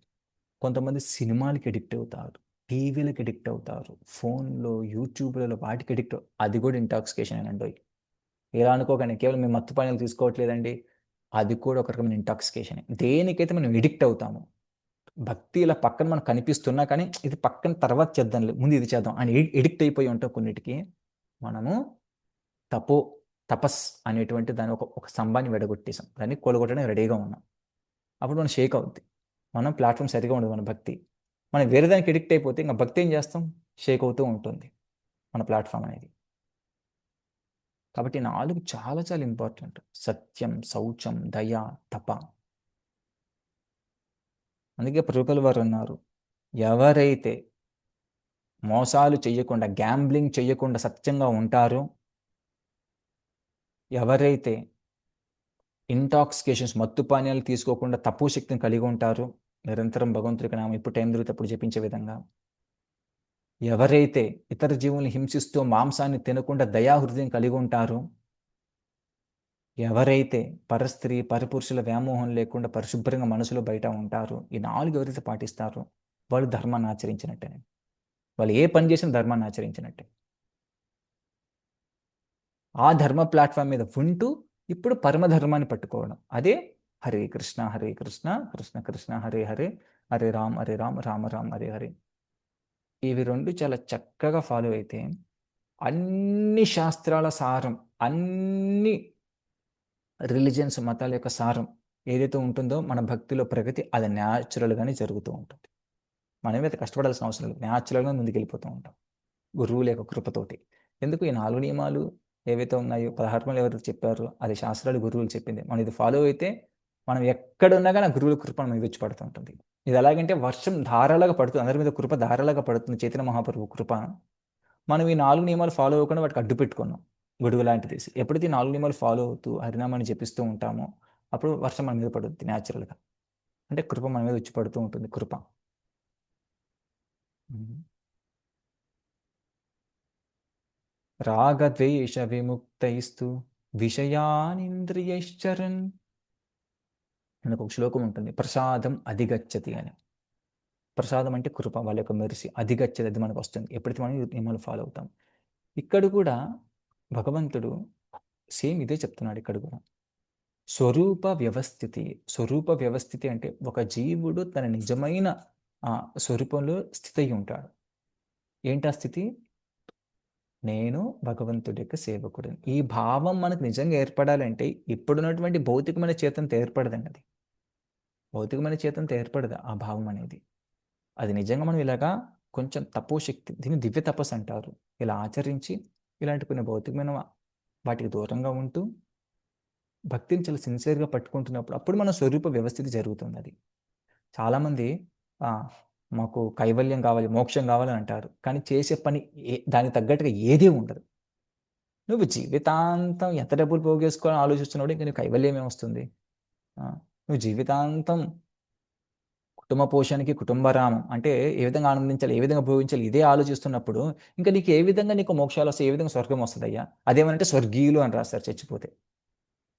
కొంతమంది సినిమాలకి ఎడిక్ట్ అవుతారు, టీవీలకు ఎడిక్ట్ అవుతారు, ఫోన్లో యూట్యూబ్లలో వాటికి ఎడిక్ట్. అది కూడా ఇంటాక్సికేషన్ అండి. ఇలా అనుకోకండి కేవలం మేము మత్తు పానీయాలు తీసుకోవట్లేదండి, అది కూడా ఒక రకమైన ఇంటాక్సికేషన్. దేనికైతే మనం ఎడిక్ట్ అవుతామో, భక్తి ఇలా పక్కన మనకు కనిపిస్తున్నా కానీ ఇది పక్కన తర్వాత చేద్దాం, ముందు ఇది చేద్దాం అని ఎడిక్ట్ అయిపోయి ఉంటాం కొన్నిటికి. మనము తపస్ అనేటువంటి దాన్ని ఒక స్తంభాన్ని వెడగొట్టేసాం, దాన్ని కూలగొట్టడానికి రెడీగా ఉన్నాం. అప్పుడు మనం షేక్ అవుద్ది, మనం ప్లాట్ఫామ్ సరిగా ఉండదు మన భక్తి. మనం వేరే దానికి ఎడిక్ట్ అయిపోతే ఇంకా భక్తి ఏం చేస్తాం? షేక్ అవుతూ ఉంటుంది మన ప్లాట్ఫామ్ అనేది. కాబట్టి 4 చాలా చాలా ఇంపార్టెంట్. సత్యం, శౌచం, దయ, తప. అందుకే ప్రభువుల వారు అన్నారు, ఎవరైతే మోసాలు చేయకుండా, గ్యాంబ్లింగ్ చేయకుండా సత్యంగా ఉంటారో, ఎవరైతే ఇంటాక్సికేషన్స్ మత్తు పానీయాలు తీసుకోకుండా తక్కువ శక్తిని కలిగి ఉంటారో, నిరంతరం భగవంతుడికి నామం ఇప్పుడు టైం దొరికినప్పుడు జపించే విధంగా, ఎవరైతే ఇతర జీవుల్ని హింసిస్తూ మాంసాన్ని తినకుండా దయాహృదయం కలిగి ఉంటారో, ఎవరైతే పరస్త్రీ పరపురుషుల వ్యామోహం లేకుండా పరిశుభ్రంగా మనసులో బయట ఉంటారో, ఈ 4 ఎవరైతే పాటిస్తారో వాళ్ళు ధర్మాన్ని ఆచరించినట్టే. వాళ్ళు ఏ పని చేసిన ధర్మాన్ని ఆచరించినట్టే. ఆ ధర్మ ప్లాట్ఫామ్ మీద ఉంటూ ఇప్పుడు పరమధర్మాన్ని పట్టుకోవడం, అదే హరే కృష్ణ కృష్ణ కృష్ణ హరే హరే, హరే రామ్ రామ రామ్ హరే హరే. ఇవి 2 చాలా చక్కగా ఫాలో అయితే అన్ని శాస్త్రాల సారం, అన్ని రిలీజియన్స్ మతాల యొక్క సారం ఏదైతే ఉంటుందో మన భక్తిలో ప్రగతి అది న్యాచురల్గానే జరుగుతూ ఉంటుంది. మనమైతే కష్టపడాల్సిన అవసరం లేదు, న్యాచురల్గా ముందుకెళ్ళిపోతూ ఉంటాం గురువుల యొక్క కృపతోటి. ఎందుకు ఈ 4 నియమాలు ఏవైతే ఉన్నాయో, 16 నియమాలు ఎవరైతే చెప్పారో అది శాస్త్రాలు గురువులు చెప్పింది. మనం ఇది ఫాలో అయితే మనం ఎక్కడున్నా కానీ ఆ గురువుల కృప మన మీద వచ్చి పడుతూ ఉంటుంది. ఇది ఎలాగంటే వర్షం ధారాలుగా పడుతుంది, అందరి మీద కృప ధారాలుగా పడుతుంది, చైతన్య మహాప్రభు కృప. మనం ఈ 4 నియమాలు ఫాలో అవ్వకుండా వాటికి అడ్డు పెట్టుకున్నాం, గొడుగు లాంటిది. ఎప్పుడైతే ఈ 4 నియమాలు ఫాలో అవుతూ హరినామాన్ని జపిస్తూ ఉంటామో అప్పుడు వర్షం మన మీద పడుతుంది న్యాచురల్గా. అంటే కృప మన మీద వచ్చి పడుతూ ఉంటుంది, కృప. రాగద్వేష విముక్తైస్తు విషయానింద్రియైశ్చరన్ మనకు ఒక శ్లోకం ఉంటుంది, ప్రసాదం అధిగచ్చతి అని. ప్రసాదం అంటే కృప, వాళ్ళ యొక్క మెరిసి. అధిగచ్చతి, అది మనకు వస్తుంది ఎప్పుడైతే మనం నియమాలు ఫాలో అవుతాం. ఇక్కడ కూడా భగవంతుడు సేమ్ ఇదే చెప్తున్నాడు. ఇక్కడ కూడా స్వరూప వ్యవస్థితి. స్వరూప వ్యవస్థితి అంటే ఒక జీవుడు తన నిజమైన స్వరూపంలో స్థితి అయి ఉంటాడు. ఏంటా స్థితి? నేను భగవంతుడి యొక్క సేవకుడిని. ఈ భావం మనకు నిజంగా ఏర్పడాలంటే ఇప్పుడున్నటువంటి భౌతికమైన చేతనతో ఏర్పడదండి అది. భౌతికమైన చేతనతో ఏర్పడదు ఆ భావం అనేది. అది నిజంగా మనం ఇలాగా కొంచెం తపోశక్తి, దీన్ని దివ్య తపస్సు అంటారు. ఇలా ఆచరించి ఇలాంటి కొన్ని భౌతికమైన వాటికి దూరంగా ఉంటూ భక్తిని చాలా సిన్సియర్గా పట్టుకుంటున్నప్పుడు అప్పుడు మన స్వరూప వ్యవస్థితి జరుగుతుంది అది. చాలామంది మాకు కైవల్యం కావాలి, మోక్షం కావాలని అంటారు. కానీ చేసే పని దానికి తగ్గట్టుగా ఏదీ ఉండదు. నువ్వు జీవితాంతం ఎంత డబ్బులు పోగేసుకోవాలని ఆలోచిస్తున్నాడు, ఇంకా నీకు కైవల్యం ఏమొస్తుంది? నువ్వు జీవితాంతం కుటుంబ పోషణకి కుటుంబరామం అంటే ఏ విధంగా ఆనందించాలి, ఏ విధంగా భోగించాలి ఇదే ఆలోచిస్తున్నప్పుడు ఇంకా నీకు ఏ విధంగా నీకు మోక్షాలు వస్తాయి, ఏ విధంగా స్వర్గం వస్తుందయ్యా? అదేమంటే స్వర్గీయులు అని రాస్తారు చచ్చిపోతే.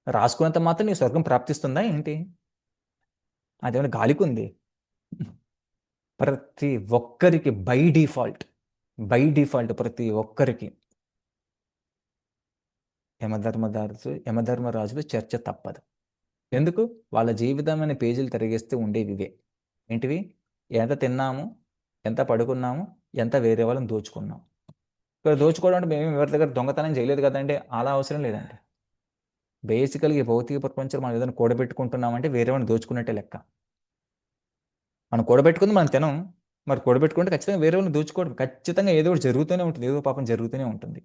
రాసుకున్నంత మాత్రం నీకు స్వర్గం ప్రాప్తిస్తుందా ఏంటి? అదేమైనా గాలికుంది? ప్రతి ఒక్కరికి బై డిఫాల్ట్ ప్రతి ఒక్కరికి యమధర్మరాజులు చర్చ తప్పదు. ఎందుకు? వాళ్ళ జీవితం అనే పేజీలు తిరిగేస్తే ఉండేవి ఇవే. ఏంటివి? ఎంత తిన్నాము, ఎంత పడుకున్నాము, ఎంత వేరే వాళ్ళని దోచుకున్నాం. ఇక్కడ దోచుకోవడం అంటే మేము ఎవరి దగ్గర దొంగతనం చేయలేదు కదండి, అలా అవసరం లేదండి. బేసికల్గా ఈ భౌతిక ప్రపంచంలో మనం ఏదైనా కూడబెట్టుకుంటున్నామంటే వేరే వాళ్ళని దోచుకున్నట్టే లెక్క. మనం కూడబెట్టుకుంది మనం తినం, మరి కూడబెట్టుకుంటే ఖచ్చితంగా వేరే వాళ్ళని దోచుకోవడం, ఖచ్చితంగా ఏదో ఒకటి జరుగుతూనే ఉంటుంది, ఏదో పాపం జరుగుతూనే ఉంటుంది.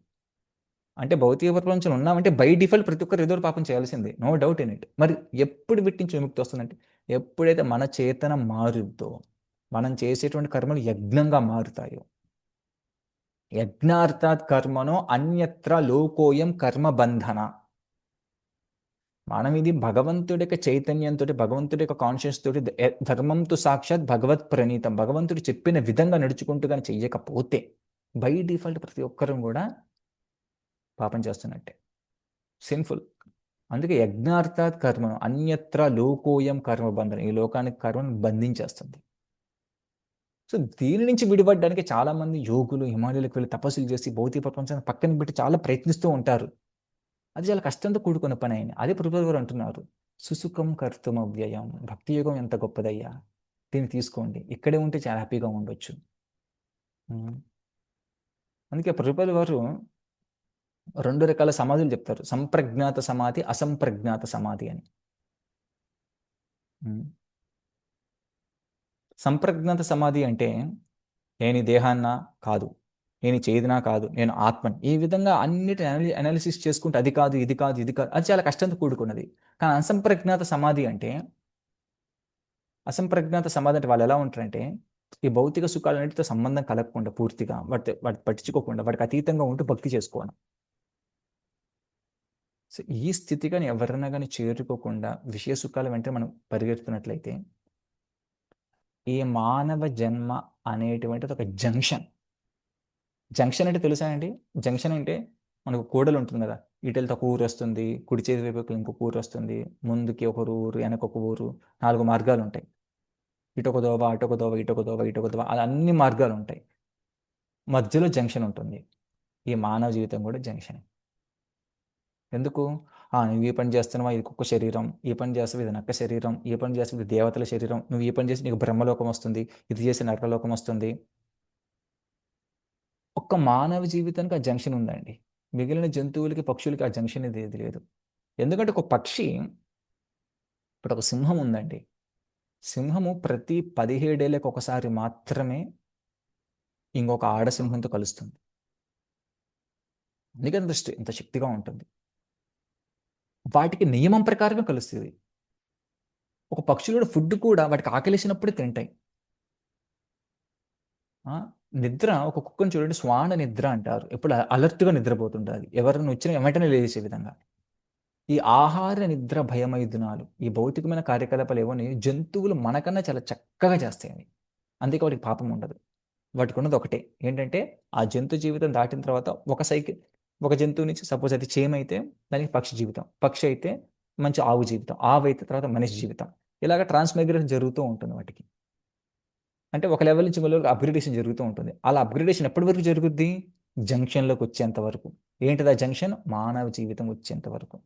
అంటే భౌతిక ప్రపంచంలో ఉన్నామంటే బై డిఫాల్ట్ ప్రతి ఒక్కరు ఏదో పాపం చేయాల్సిందే, నో డౌట్ ఇన్ ఇట్. మరి ఎప్పుడు వీటించి విముక్తి వస్తుందంటే ఎప్పుడైతే మన చేతన మారుతో, మనం చేసేటువంటి కర్మలు యజ్ఞంగా మారుతాయో. యజ్ఞార్థాత్ కర్మనో అన్యత్ర లోకోయం కర్మ బంధన. మనం ఇది భగవంతుడి యొక్క చైతన్యంతో, భగవంతుడి యొక్క కాన్షియస్ తోటి ధర్మంతో సాక్షాత్ భగవత్ ప్రణీతం, భగవంతుడు చెప్పిన విధంగా నడుచుకుంటూ కానీ చెయ్యకపోతే బై డిఫాల్ట్ ప్రతి ఒక్కరం కూడా పాపం చేస్తున్నట్టే, సిన్ఫుల్. అందుకే యజ్ఞార్థాత్ కర్మను అన్యత్ర లోకోయం కర్మ బంధన, ఈ లోకానికి కర్మను బంధించేస్తుంది. సో దీని నుంచి విడిపడడానికి చాలామంది యోగులు హిమాలయాలకు వెళ్ళి తపస్సులు చేసి భౌతిక ప్రపంచాన్ని పక్కన పెట్టి చాలా ప్రయత్నిస్తూ ఉంటారు. అది చాలా కష్టంతో కూడుకున్న పని అయిన. అదే ప్రభువు గారు అంటున్నారు, సుసుఖం కర్తుమ వ్యయం. భక్తి యోగం ఎంత గొప్పదయ్యా, దీన్ని తీసుకోండి, ఇక్కడే ఉంటే చాలా హ్యాపీగా ఉండొచ్చు. అందుకే ప్రభువు గారు 2 రకాల సమాధులు చెప్తారు, సంప్రజ్ఞాత సమాధి, అసంప్రజ్ఞాత సమాధి అని. సంప్రజ్ఞాత సమాధి అంటే నేను ఈ దేహాన్నా కాదు, నేను చేదినా కాదు, నేను ఆత్మని, ఈ విధంగా అన్నిటి అనాలిసిస్ చేసుకుంటే అది కాదు, ఇది కాదు, ఇది కాదు, అది చాలా కష్టంతో కూడుకున్నది. కానీ అసంప్రజ్ఞాత సమాధి అంటే వాళ్ళు ఎలా ఉంటారంటే ఈ భౌతిక సుఖాలన్నిటితో సంబంధం కలగకుండా, పూర్తిగా వాటి పట్టించుకోకుండా, వాటికి అతీతంగా ఉంటూ భక్తి చేసుకోవడం. సో ఈ స్థితి కానీ ఎవరైనా కానీ చేరుకోకుండా విషయ సుఖాల వెంట మనం పరిగెడుతున్నట్లయితే ఈ మానవ జన్మ అనేటువంటిది ఒక జంక్షన్. జంక్షన్ అంటే తెలుసా అండి? జంక్షన్ అంటే మనకు కూడలు ఉంటుంది కదా, ఇటెళ్తే ఒక ఊరు వస్తుంది, కుడి చేతి వైపు ఇంకొక ఊరు వస్తుంది, ముందుకి ఒక ఊరు, వెనకొక ఊరు, 4 మార్గాలు ఉంటాయి. ఇటొక దోవ, అటొక దోవ, ఇటొక దోవ, ఇటొక దోవ, అలా అన్ని మార్గాలు ఉంటాయి. మధ్యలో జంక్షన్ ఉంటుంది. ఈ మానవ జీవితం కూడా జంక్షన్. ఎందుకు? నువ్వు ఈ పని చేస్తున్నావా, ఇది కుక్క శరీరం, ఈ పని చేస్తావు ఇది నక్క శరీరం, ఈ పని చేస్తావు ఇది దేవతల శరీరం, నువ్వు ఈ పని చేసి నీకు బ్రహ్మలోకం వస్తుంది, ఇది చేసి నరకలోకం వస్తుంది. ఒక్క మానవ జీవితానికి ఆ జంక్షన్ ఉందండి. మిగిలిన జంతువులకి, పక్షులకి ఆ జంక్షన్ ఏది లేదు. ఎందుకంటే ఒక పక్షి, ఇప్పుడు ఒక సింహం ఉందండి, సింహము ప్రతి 17 ఏళ్ళకి ఒకసారి మాత్రమే ఇంకొక ఆడసింహంతో కలుస్తుంది. అందుకే ఇంత శక్తిగా ఉంటుంది. వాటికి నియమం ప్రకారమే కలుస్తుంది. ఒక పక్షులు ఫుడ్ కూడా వాటికి ఆకలేసినప్పుడే తింటాయి. నిద్ర, ఒక కుక్కను చూడండి, శ్వాన నిద్ర అంటారు, ఎప్పుడు అలర్ట్గా నిద్రపోతుంటుంది, ఎవరైనా వచ్చినా వెంటనే లేచే విధంగా. ఈ ఆహార నిద్ర భయమైదునాలు, ఈ భౌతికమైన కార్యకలాపాలు ఏవోని జంతువులు మనకన్నా చాలా చక్కగా చేస్తాయి. అందుకే వాటికి పాపం ఉండదు. వాటికి ఉన్నది ఒకటే, ఏంటంటే ఆ జంతు జీవితం దాటిన తర్వాత ఒక జంతువు నుంచి, సపోజ్ అది చేమైతే దానికి పక్షి జీవితం, పక్షి అయితే మంచి ఆవు జీవితం, ఆవు అయితే తర్వాత మనిషి జీవితం, ఇలాగ ట్రాన్స్మైగ్రేషన్ జరుగుతూ ఉంటుంది వాటికి. అంటే ఒక లెవెల్ నుంచి మళ్ళీ అప్గ్రేడేషన్ జరుగుతూ ఉంటుంది. అలా అప్గ్రేడేషన్ ఎప్పటి వరకు జరుగుద్ది? జంక్షన్లోకి వచ్చేంత వరకు. ఏంటిది ఆ జంక్షన్? మానవ జీవితం వచ్చేంత వరకు.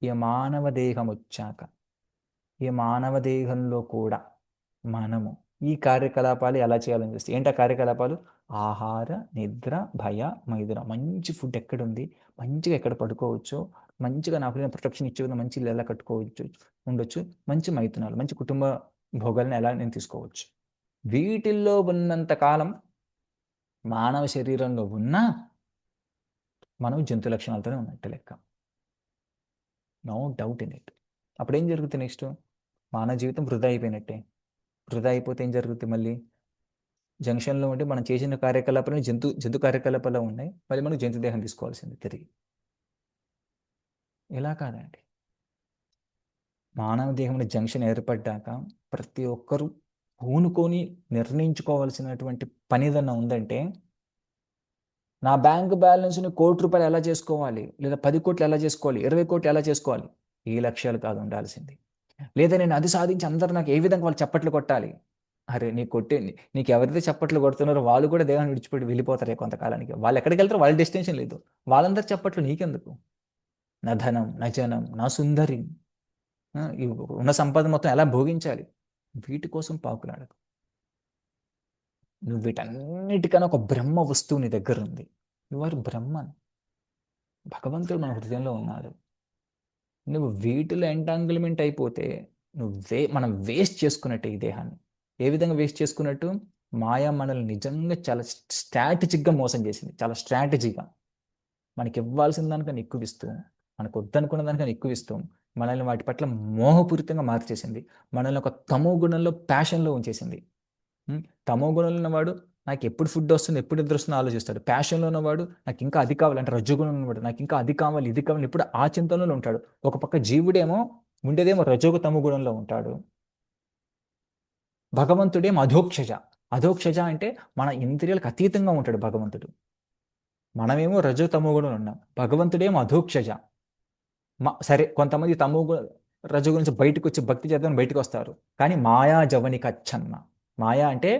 ఈ మానవ దేహం వచ్చాక, ఈ మానవ దేహంలో కూడా మనము ఈ కార్యకలాపాలు ఎలా చేయాలని చూస్తే, ఏంటి ఆ కార్యకలాపాలు? ఆహార, నిద్ర, భయ, మైదున. మంచి ఫుడ్ ఎక్కడుంది, మంచిగా ఎక్కడ పడుకోవచ్చు, మంచిగా నాకు ప్రొటెక్షన్ ఇచ్చే మంచి ఇల్లు ఎలా కట్టుకోవచ్చు, ఉండొచ్చు, మంచి మైథునాలు, మంచి కుటుంబ భోగాలను ఎలా నేను తీసుకోవచ్చు. వీటిల్లో ఉన్నంత కాలం మానవ శరీరంలో ఉన్నా మనం జంతు లక్షణాలతోనే ఉన్నట్టు లెక్క. No doubt in it. అప్పుడు ఏం జరుగుతుంది నెక్స్ట్? మానవ జీవితం వృధా అయిపోయినట్టే. వృధా అయిపోతే ఏం జరుగుతుంది? మళ్ళీ జంక్షన్లో ఉంటే మనం చేసిన కార్యకలాపాలు జంతు కార్యకలాపాలు ఉన్నాయి, మళ్ళీ మనం జంతు దేహం తీసుకోవాల్సింది తిరిగి. ఇలా కాదండి. మానవ దేహంలో జంక్షన్ ఏర్పడ్డాక ప్రతి ఒక్కరూ పూనుకొని నిర్ణయించుకోవాల్సినటువంటి పని ఏదన్నా ఉందంటే, నా బ్యాంక్ బ్యాలెన్స్ని ₹1,00,00,000 ఎలా చేసుకోవాలి, లేదా 10 కోట్లు ఎలా చేసుకోవాలి, 20 కోట్లు ఎలా చేసుకోవాలి, ఈ లక్ష్యాలు కాదు ఉండాల్సింది. లేదా నేను అది సాధించి అందరూ నాకు ఏ విధంగా వాళ్ళు చప్పట్లు కొట్టాలి. అరే నీకు ఎవరైతే చప్పట్లు కొడుతున్నారో వాళ్ళు కూడా దేహాన్ని విడిచిపెట్టి వెళ్ళిపోతారే కొంతకాలానికి. వాళ్ళు ఎక్కడికి వెళ్తారో వాళ్ళ డెస్టినేషన్ లేదు. వాళ్ళందరి చప్పట్లు నీకెందుకు? నా ధనం, నా జనం, నా సుందరి, ఈ ఉన్న సంపద మొత్తం ఎలా భోగించాలి, వీటి కోసం పాకులాడకు. నువ్వు వీటన్నిటికన్నా ఒక బ్రహ్మ వస్తువు నీ దగ్గర ఉంది. నువ్వు బ్రహ్మన్. భగవంతుడు మన హృదయంలో ఉన్నాడు. నువ్వు వీటిలో ఎంటాంగిల్మెంట్ అయిపోతే మనం వేస్ట్ చేసుకున్నట్టే ఈ దేహాన్ని. ఏ విధంగా వేస్ట్ చేసుకున్నట్టు? మాయా మనల్ని నిజంగా చాలా స్ట్రాటజిక్గా మోసం చేసింది. చాలా స్ట్రాటజీగా మనకి ఇవ్వాల్సిన దానికన్నా ఎక్కువ ఇస్తూ, మనకు వద్దనుకున్న దానికన్నా ఎక్కువ ఇస్తూ, మనల్ని వాటి పట్ల మోహపూరితంగా మార్చేసింది. మనల్ని ఒక తమో గుణంలో, ప్యాషన్లో ఉంచేసింది. తమో గుణంలో ఉన్నవాడు నాకు ఎప్పుడు ఫుడ్ వస్తుంది, ఎప్పుడు నిద్ర వస్తుందో ఆలోచిస్తాడు. ప్యాషన్లో ఉన్నవాడు నాకు ఇంకా అది కావాలి అంటే, రజోగుణం ఉన్నవాడు నాకు ఇంకా అది కావాలి, ఇది కావాలి, ఇప్పుడు ఆ చింతనలో ఉంటాడు. ఒక పక్క జీవుడేమో ఉండేదేమో రజోగు తమో గుణంలో ఉంటాడు. భగవంతుడేమో అధోక్షజ. అధోక్షజ అంటే మన ఇంద్రియాలకు అతీతంగా ఉంటాడు భగవంతుడు. మనమేమో రజో తమో గుణంలో ఉన్నాం. భగవంతుడేమో అధోక్షజ. సరే, కొంతమంది రజో గురించి బయటకు వచ్చి భక్తి చేద్దామని బయటకు వస్తారు. కానీ మాయా జవనిక అచ్చన్న. మాయా అంటే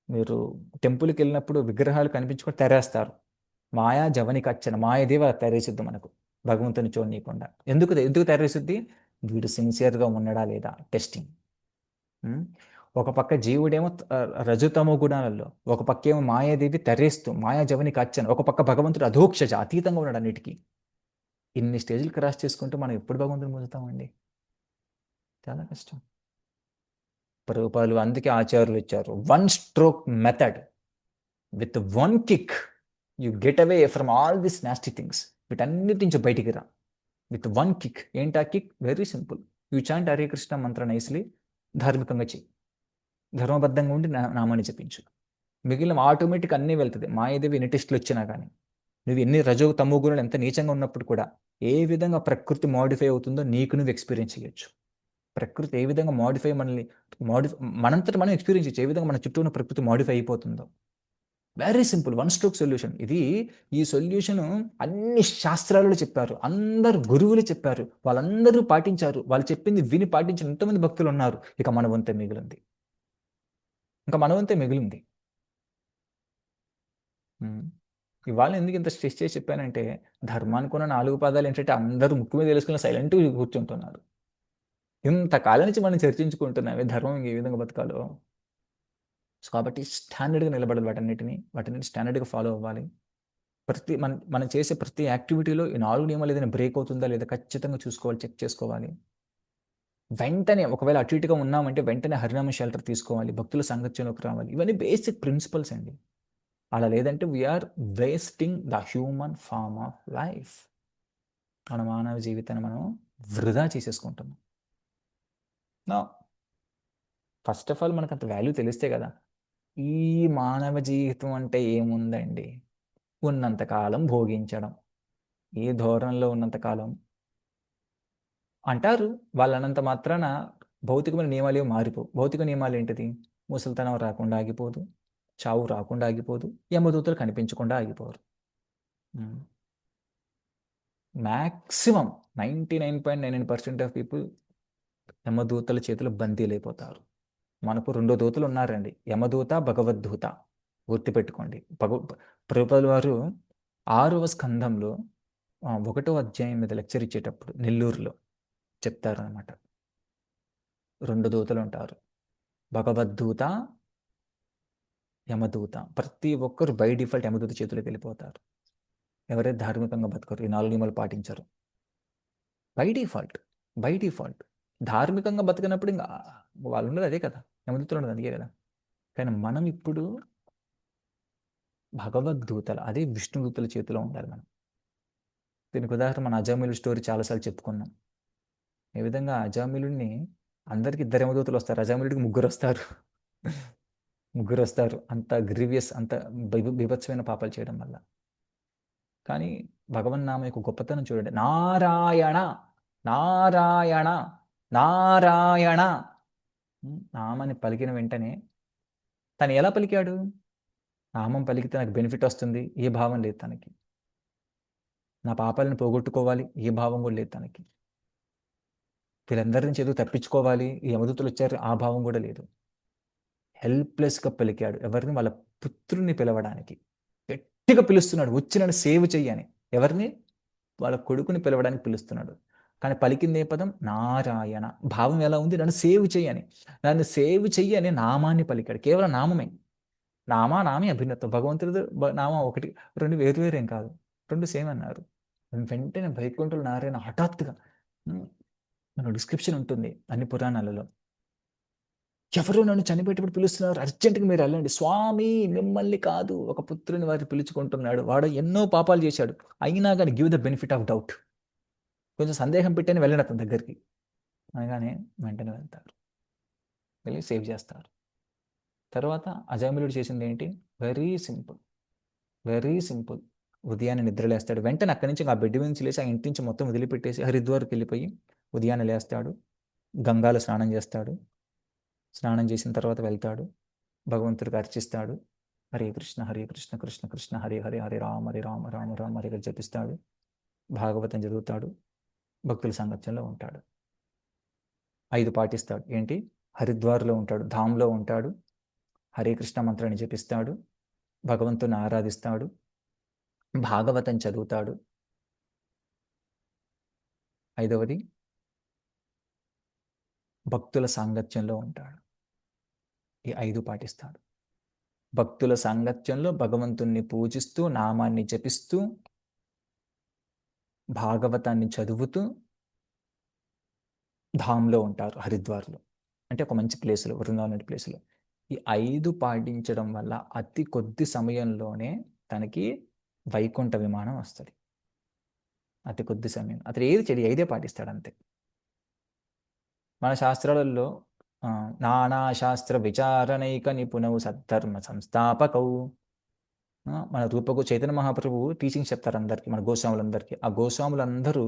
మీరు టెంపుల్కి వెళ్ళినప్పుడు విగ్రహాలు కనిపించుకొని తెరేస్తారు. మాయా జవనిక అచ్చన. మాయాదేవి తెరేసిద్ది మనకు, భగవంతుని చూడనీయకుండా. ఎందుకు తెరేసిద్ది? వీడు సిన్సియర్గా ఉన్నాడా లేదా టెస్టింగ్. ఒక పక్క జీవుడేమో రజతమో గుణాలలో, ఒక పక్క ఏమో మాయాదేవి తెరేస్తూ మాయా జవనిక అచ్చన, ఒక పక్క భగవంతుడు అధోక్షజ, అతీతంగా ఉన్నాడు అన్నిటికీ. ఇన్ని స్టేజ్లు క్రాస్ చేసుకుంటూ మనం ఎప్పుడు భగవంతుని పొందుతామండి? చాలా కష్టం. ప్రభుపాదులు అందుకే ఆచార్యులు ఇచ్చారు, 1 stroke method. With 1 kick you get away from all this nasty things. వీటన్నిటి నుంచి బయటికి రా విత్ 1 kick. ఏంటా kick? Very simple. You chant Hare Krishna Mantra nicely. ధార్మికంగా చెయ్యి, ధర్మబద్ధంగా ఉండి నామాన్ని చెప్పించు. మిగిలిన ఆటోమేటిక్ అన్నీ వెళ్తుంది. మాయాదేవి ఎన్ని టెస్టులు వచ్చినా కానీ, నువ్వు ఎన్ని రజో తమో గుణాలు ఎంత నీచంగా ఉన్నప్పుడు కూడా ఏ విధంగా ప్రకృతి మాడిఫై అవుతుందో నీకు నువ్వు ఎక్స్పీరియన్స్ చేయొచ్చు. ప్రకృతి ఏ విధంగా మనంతట మనం ఎక్స్పీరియన్స్ చేయొచ్చు. ఏ విధంగా మన చుట్టూ ఉన్న ప్రకృతి మాడిఫై అయిపోతుందో. Very simple, 1 stroke solution. ఈ సొల్యూషన్ అన్ని శాస్త్రాలలో చెప్పారు, అందరు గురువులు చెప్పారు, వాళ్ళందరూ పాటించారు. వాళ్ళు చెప్పింది విని పాటించిన ఎంతోమంది భక్తులు ఉన్నారు. ఇక మన వంతే మిగిలింది. ఇవాళ ఎందుకు ఇంత స్ట్రెస్ చేసి చెప్పానంటే, ధర్మానికి ఉన్న 4 పదాలు ఏంటంటే అందరూ ముక్కు మీద తెలుసుకుని సైలెంట్గా కూర్చుంటున్నారు. ఇంతకాలం నుంచి మనం చర్చించుకుంటున్నామే ధర్మం ఏ విధంగా బతకాలో. సో కాబట్టి స్టాండర్డ్గా నిలబడాలి. వాటిని స్టాండర్డ్గా ఫాలో అవ్వాలి. మనం చేసే ప్రతి యాక్టివిటీలో ఈ 4 నియమాలు ఏదైనా బ్రేక్ అవుతుందా లేదా ఖచ్చితంగా చూసుకోవాలి, చెక్ చేసుకోవాలి. వెంటనే ఒకవేళ అటు ఇటుగా ఉన్నామంటే వెంటనే హరినామ షెల్టర్ తీసుకోవాలి, భక్తుల సాంగత్యంలోకి రావాలి. ఇవన్నీ బేసిక్ ప్రిన్సిపల్స్ అండి. అలా లేదంటే we are wasting the human form of life. మన మానవ జీవితాన్ని మనం వృధా చేసేసుకుంటున్నాం. ఫస్ట్ ఆఫ్ ఆల్ మనకు అంత వాల్యూ తెలిస్తే కదా. ఈ మానవ జీవితం అంటే ఏముందండి? ఉన్నంతకాలం భోగించడం. ఏ ధోరణిలో ఉన్నంతకాలం అంటారు. వాళ్ళనంత మాత్రాన భౌతికమైన నియమాలు ఏమి మారిపోవు. భౌతిక నియమాలు ఏంటిది? ముసలితనం రాకుండా ఆగిపోదు, చావు రాకుండా ఆగిపోదు, యమదూతలు కనిపించకుండా ఆగిపోరు. మ్యాక్సిమం 99.99% ఆఫ్ పీపుల్ యమదూతల చేతులు బందీలైపోతారు. మనకు 2 దూతలు ఉన్నారండి, యమదూత, భగవద్దూత. గుర్తుపెట్టుకోండి. ప్రభుపాదుల వారు 6వ స్కంధంలో 1వ అధ్యాయం మీద లెక్చర్ ఇచ్చేటప్పుడు నెల్లూరులో చెప్తారు అనమాట. 2 దూతలు ఉంటారు, భగవద్దూత, యమదూత. ప్రతి ఒక్కరు బై డిఫాల్ట్ యమదూత చేతిలోకి వెళ్ళిపోతారు. ఎవరైతే ధార్మికంగా బతకరు, ఈ 4 నియమాలు పాటించరు. By default, by default. ధార్మికంగా బతికినప్పుడు ఇంకా వాళ్ళు ఉన్నది అదే కదా, యమదూతలు ఉన్నది అదే కదా. కానీ మనం ఇప్పుడు భగవద్దూతలు, అదే విష్ణుదూతల చేతిలో ఉండాలి మనం. దీనికి ఉదాహరణ మన అజామిలు స్టోరీ చాలాసార్లు చెప్పుకున్నాం. ఏ విధంగా అజామిలుడిని అందరికి 2 యమదూతలు వస్తారు, అజామిలుడికి 3 వస్తారు. 3 వస్తారు, అంత గ్రీవియస్, అంత బీభత్సమైన పాపాలు చేయడం వల్ల. కానీ భగవన్నామ యొక్క గొప్పతనం చూడండి. నారాయణ నారాయణ నారాయణ. నామాన్ని పలికిన వెంటనే తను ఎలా పలికాడు? నామం పలికితే నాకు బెనిఫిట్ వస్తుంది, ఏ భావం లేదు తనకి. నా పాపాలను పోగొట్టుకోవాలి, ఏ భావం కూడా లేదు తనకి. వీళ్ళందరి నుంచి ఏదో తప్పించుకోవాలి, ఈ యమదూతలు వచ్చారు, ఆ భావం కూడా లేదు. హెల్ప్లెస్గా పలికాడు. ఎవరిని? వాళ్ళ పుత్రుని పిలవడానికి. గట్టిగా పిలుస్తున్నాడు, వచ్చి నన్ను సేవ్ చెయ్యని. ఎవరిని? వాళ్ళ కొడుకుని పిలవడానికి పిలుస్తున్నాడు. కానీ పలికింది ఏ పదం? నారాయణ. భావం ఎలా ఉంది? నన్ను సేవ్ చెయ్యని. నన్ను సేవ్ చెయ్యని నామాన్ని పలికాడు. కేవలం నామమే. నామే అభిన్నత్వం. భగవంతుడు నామం 1, 2 వేరేం కాదు, 2 సేమ్ అన్నారు. వెంటనే వైకుంఠులు నారాయణ హఠాత్తుగా, మన డిస్క్రిప్షన్ ఉంటుంది అన్ని పురాణాలలో. ఎవరు నన్ను చనిపోయేటప్పుడు పిలుస్తున్నారు, అర్జెంటుగా మీరు వెళ్ళండి. స్వామి మిమ్మల్ని కాదు, ఒక పుత్రుని వారిని పిలుచుకుంటున్నాడు. వాడు ఎన్నో పాపాలు చేశాడు, అయినా కానీ give the benefit of doubt. కొంచెం సందేహం పెట్టని వెళ్ళండి అతని దగ్గరికి అనగానే వెంటనే వెళ్తారు, వెళ్ళి సేవ్ చేస్తారు. తర్వాత అజామిలుడు చేసింది ఏంటి? Very simple, very simple. ఉదయాన్నే నిద్రలేస్తాడు. వెంటనే అక్కడి నుంచి ఆ బెడ్ నుంచి లేచి, ఆ ఇంటి నుంచి మొత్తం వదిలిపెట్టేసి హరిద్వార్కి వెళ్ళిపోయి ఉదయాన్నే లేస్తాడు, గంగాలో స్నానం చేస్తాడు. స్నానం చేసిన తర్వాత వెళ్తాడు, భగవంతుడికి అర్చిస్తాడు. హరే కృష్ణ కృష్ణ కృష్ణ హరే హరే, హరే రామ రామ రామ హరే జపిస్తాడు. భాగవతం చదువుతాడు, భక్తుల సాంగత్యంలో ఉంటాడు. 5 పాటిస్తాడు. ఏంటి? హరిద్వార్లో ఉంటాడు, ధామ్లో ఉంటాడు, హరే కృష్ణ మంత్రాన్ని జపిస్తాడు, భగవంతుని ఆరాధిస్తాడు, భాగవతం చదువుతాడు. 5వది భక్తుల సాంగత్యంలో ఉంటాడు. ఈ 5 పాటిస్తాడు. భక్తుల సాంగత్యంలో భగవంతుణ్ణి పూజిస్తూ, నామాన్ని జపిస్తూ, భాగవతాన్ని చదువుతూ ధామ్లో ఉంటారు, హరిద్వార్లో. అంటే ఒక మంచి ప్లేసులో, వృందావనం ప్లేసులో. ఈ 5 పాటించడం వల్ల అతి కొద్ది సమయంలోనే తనకి వైకుంఠ విమానం వస్తుంది. అతి కొద్ది సమయం. అతను ఏది చెడు 5 పాటిస్తాడు అంతే. మన శాస్త్రాలలో నానా శాస్త్ర విచారణైక నిపుణవు సద్ధర్మ సంస్థాపకవు. మన రూపకు చైతన్య మహాప్రభువు టీచింగ్స్ చెప్తారు అందరికీ, మన గోస్వాములందరికీ. ఆ గోస్వాములందరూ,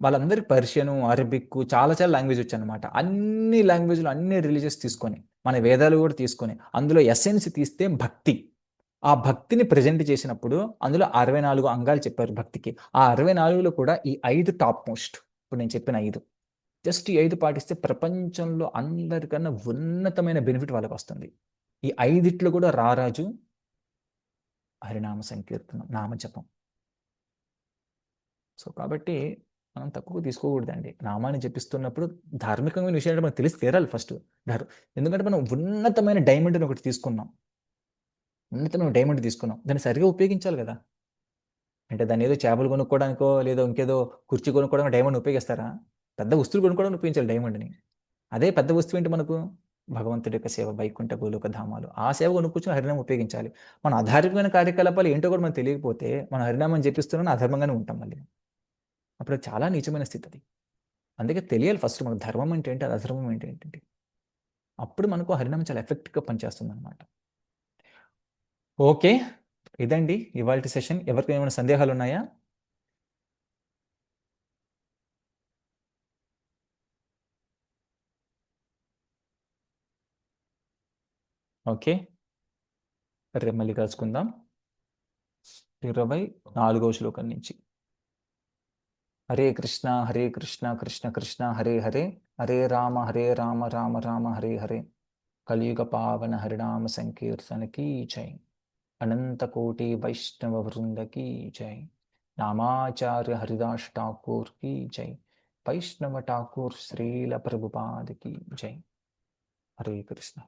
వాళ్ళందరికీ పర్షియను, అరబిక్, చాలా లాంగ్వేజ్ వచ్చనమాట. అన్ని లాంగ్వేజ్లు, అన్ని రిలీజియస్ తీసుకొని, మన వేదాలు కూడా తీసుకొని, అందులో ఎసెన్స్ తీస్తే భక్తి. ఆ భక్తిని ప్రజెంట్ చేసినప్పుడు అందులో 64 అంగాలు చెప్పారు భక్తికి. ఆ 64లో కూడా ఈ 5 టాప్ మోస్ట్. ఇప్పుడు నేను చెప్పిన 5, జస్ట్ ఈ 5 పాటిస్తే ప్రపంచంలో అందరికన్నా ఉన్నతమైన బెనిఫిట్ వాళ్ళకి వస్తుంది. ఈ 5 కూడా రారాజు హరినామ సంకీర్తనం, నామజపం. సో కాబట్టి మనం తక్కువ తీసుకోకూడదండి. నామాన్ని జపిస్తున్నప్పుడు ధార్మికమైన విషయాలు మనకు తెలిసి తీరాలి ఫస్ట్. ఎందుకంటే మనం ఉన్నతమైన డైమండ్ని ఒకటి తీసుకున్నాం, ఉన్నతమైన డైమండ్ తీసుకున్నాం, దాన్ని సరిగా ఉపయోగించాలి కదా. అంటే దాన్ని ఏదో చేపలు కొనుక్కోవడానికో, లేదో ఇంకేదో కుర్చీ కొనుక్కోవడానికి డైమండ్ ఉపయోగిస్తారా? పెద్ద వస్తువులు కొనుక్కోవడానికి ఉపయోగించాలి డైమండ్ని. అదే పెద్ద వస్తువు ఏంటి మనకు? భగవంతుడి యొక్క సేవ, వైకుంఠ గోలోక ధామాలు. ఆ సేవ కొనుక్కొచ్చిన హరినామం ఉపయోగించాలి. మన అధార్మికమైన కార్యకలాపాలు ఏంటో కూడా మనకు తెలియకపోతే మనం హరినామం జపిస్తున్నాం, అధర్మంగానే ఉంటాం మళ్ళీ. అప్పుడు చాలా నీచమైన స్థితి అది. అందుకే తెలియాలి ఫస్ట్ మనకు ధర్మం అంటే ఏంటి, అధర్మం ఏంటి. అప్పుడు మనకు హరినామం చాలా ఎఫెక్టివ్గా పనిచేస్తుంది అనమాట. ఓకే, ఇదండి ఇవాల్టి సెషన్. ఎవరికి ఏమైనా సందేహాలు ఉన్నాయా? ఓకే, రేపు మళ్ళీ కలుసుకుందాం 24వ శ్లోకం నుంచి. హరే కృష్ణ కృష్ణ కృష్ణ హరే హరే, హరే రామ రామ రామ హరే హరే. కలియుగ పావన హరినామ సంకీర్తన కీ జై. అనంత కోటి వైష్ణవ వృంద కీ జై. నామాచార్య హరిదాస్ ఠాకూర్ కీ జై. వైష్ణవ ఠాకూర్ శ్రీల ప్రభుపాద కీ జై. హరే కృష్ణ.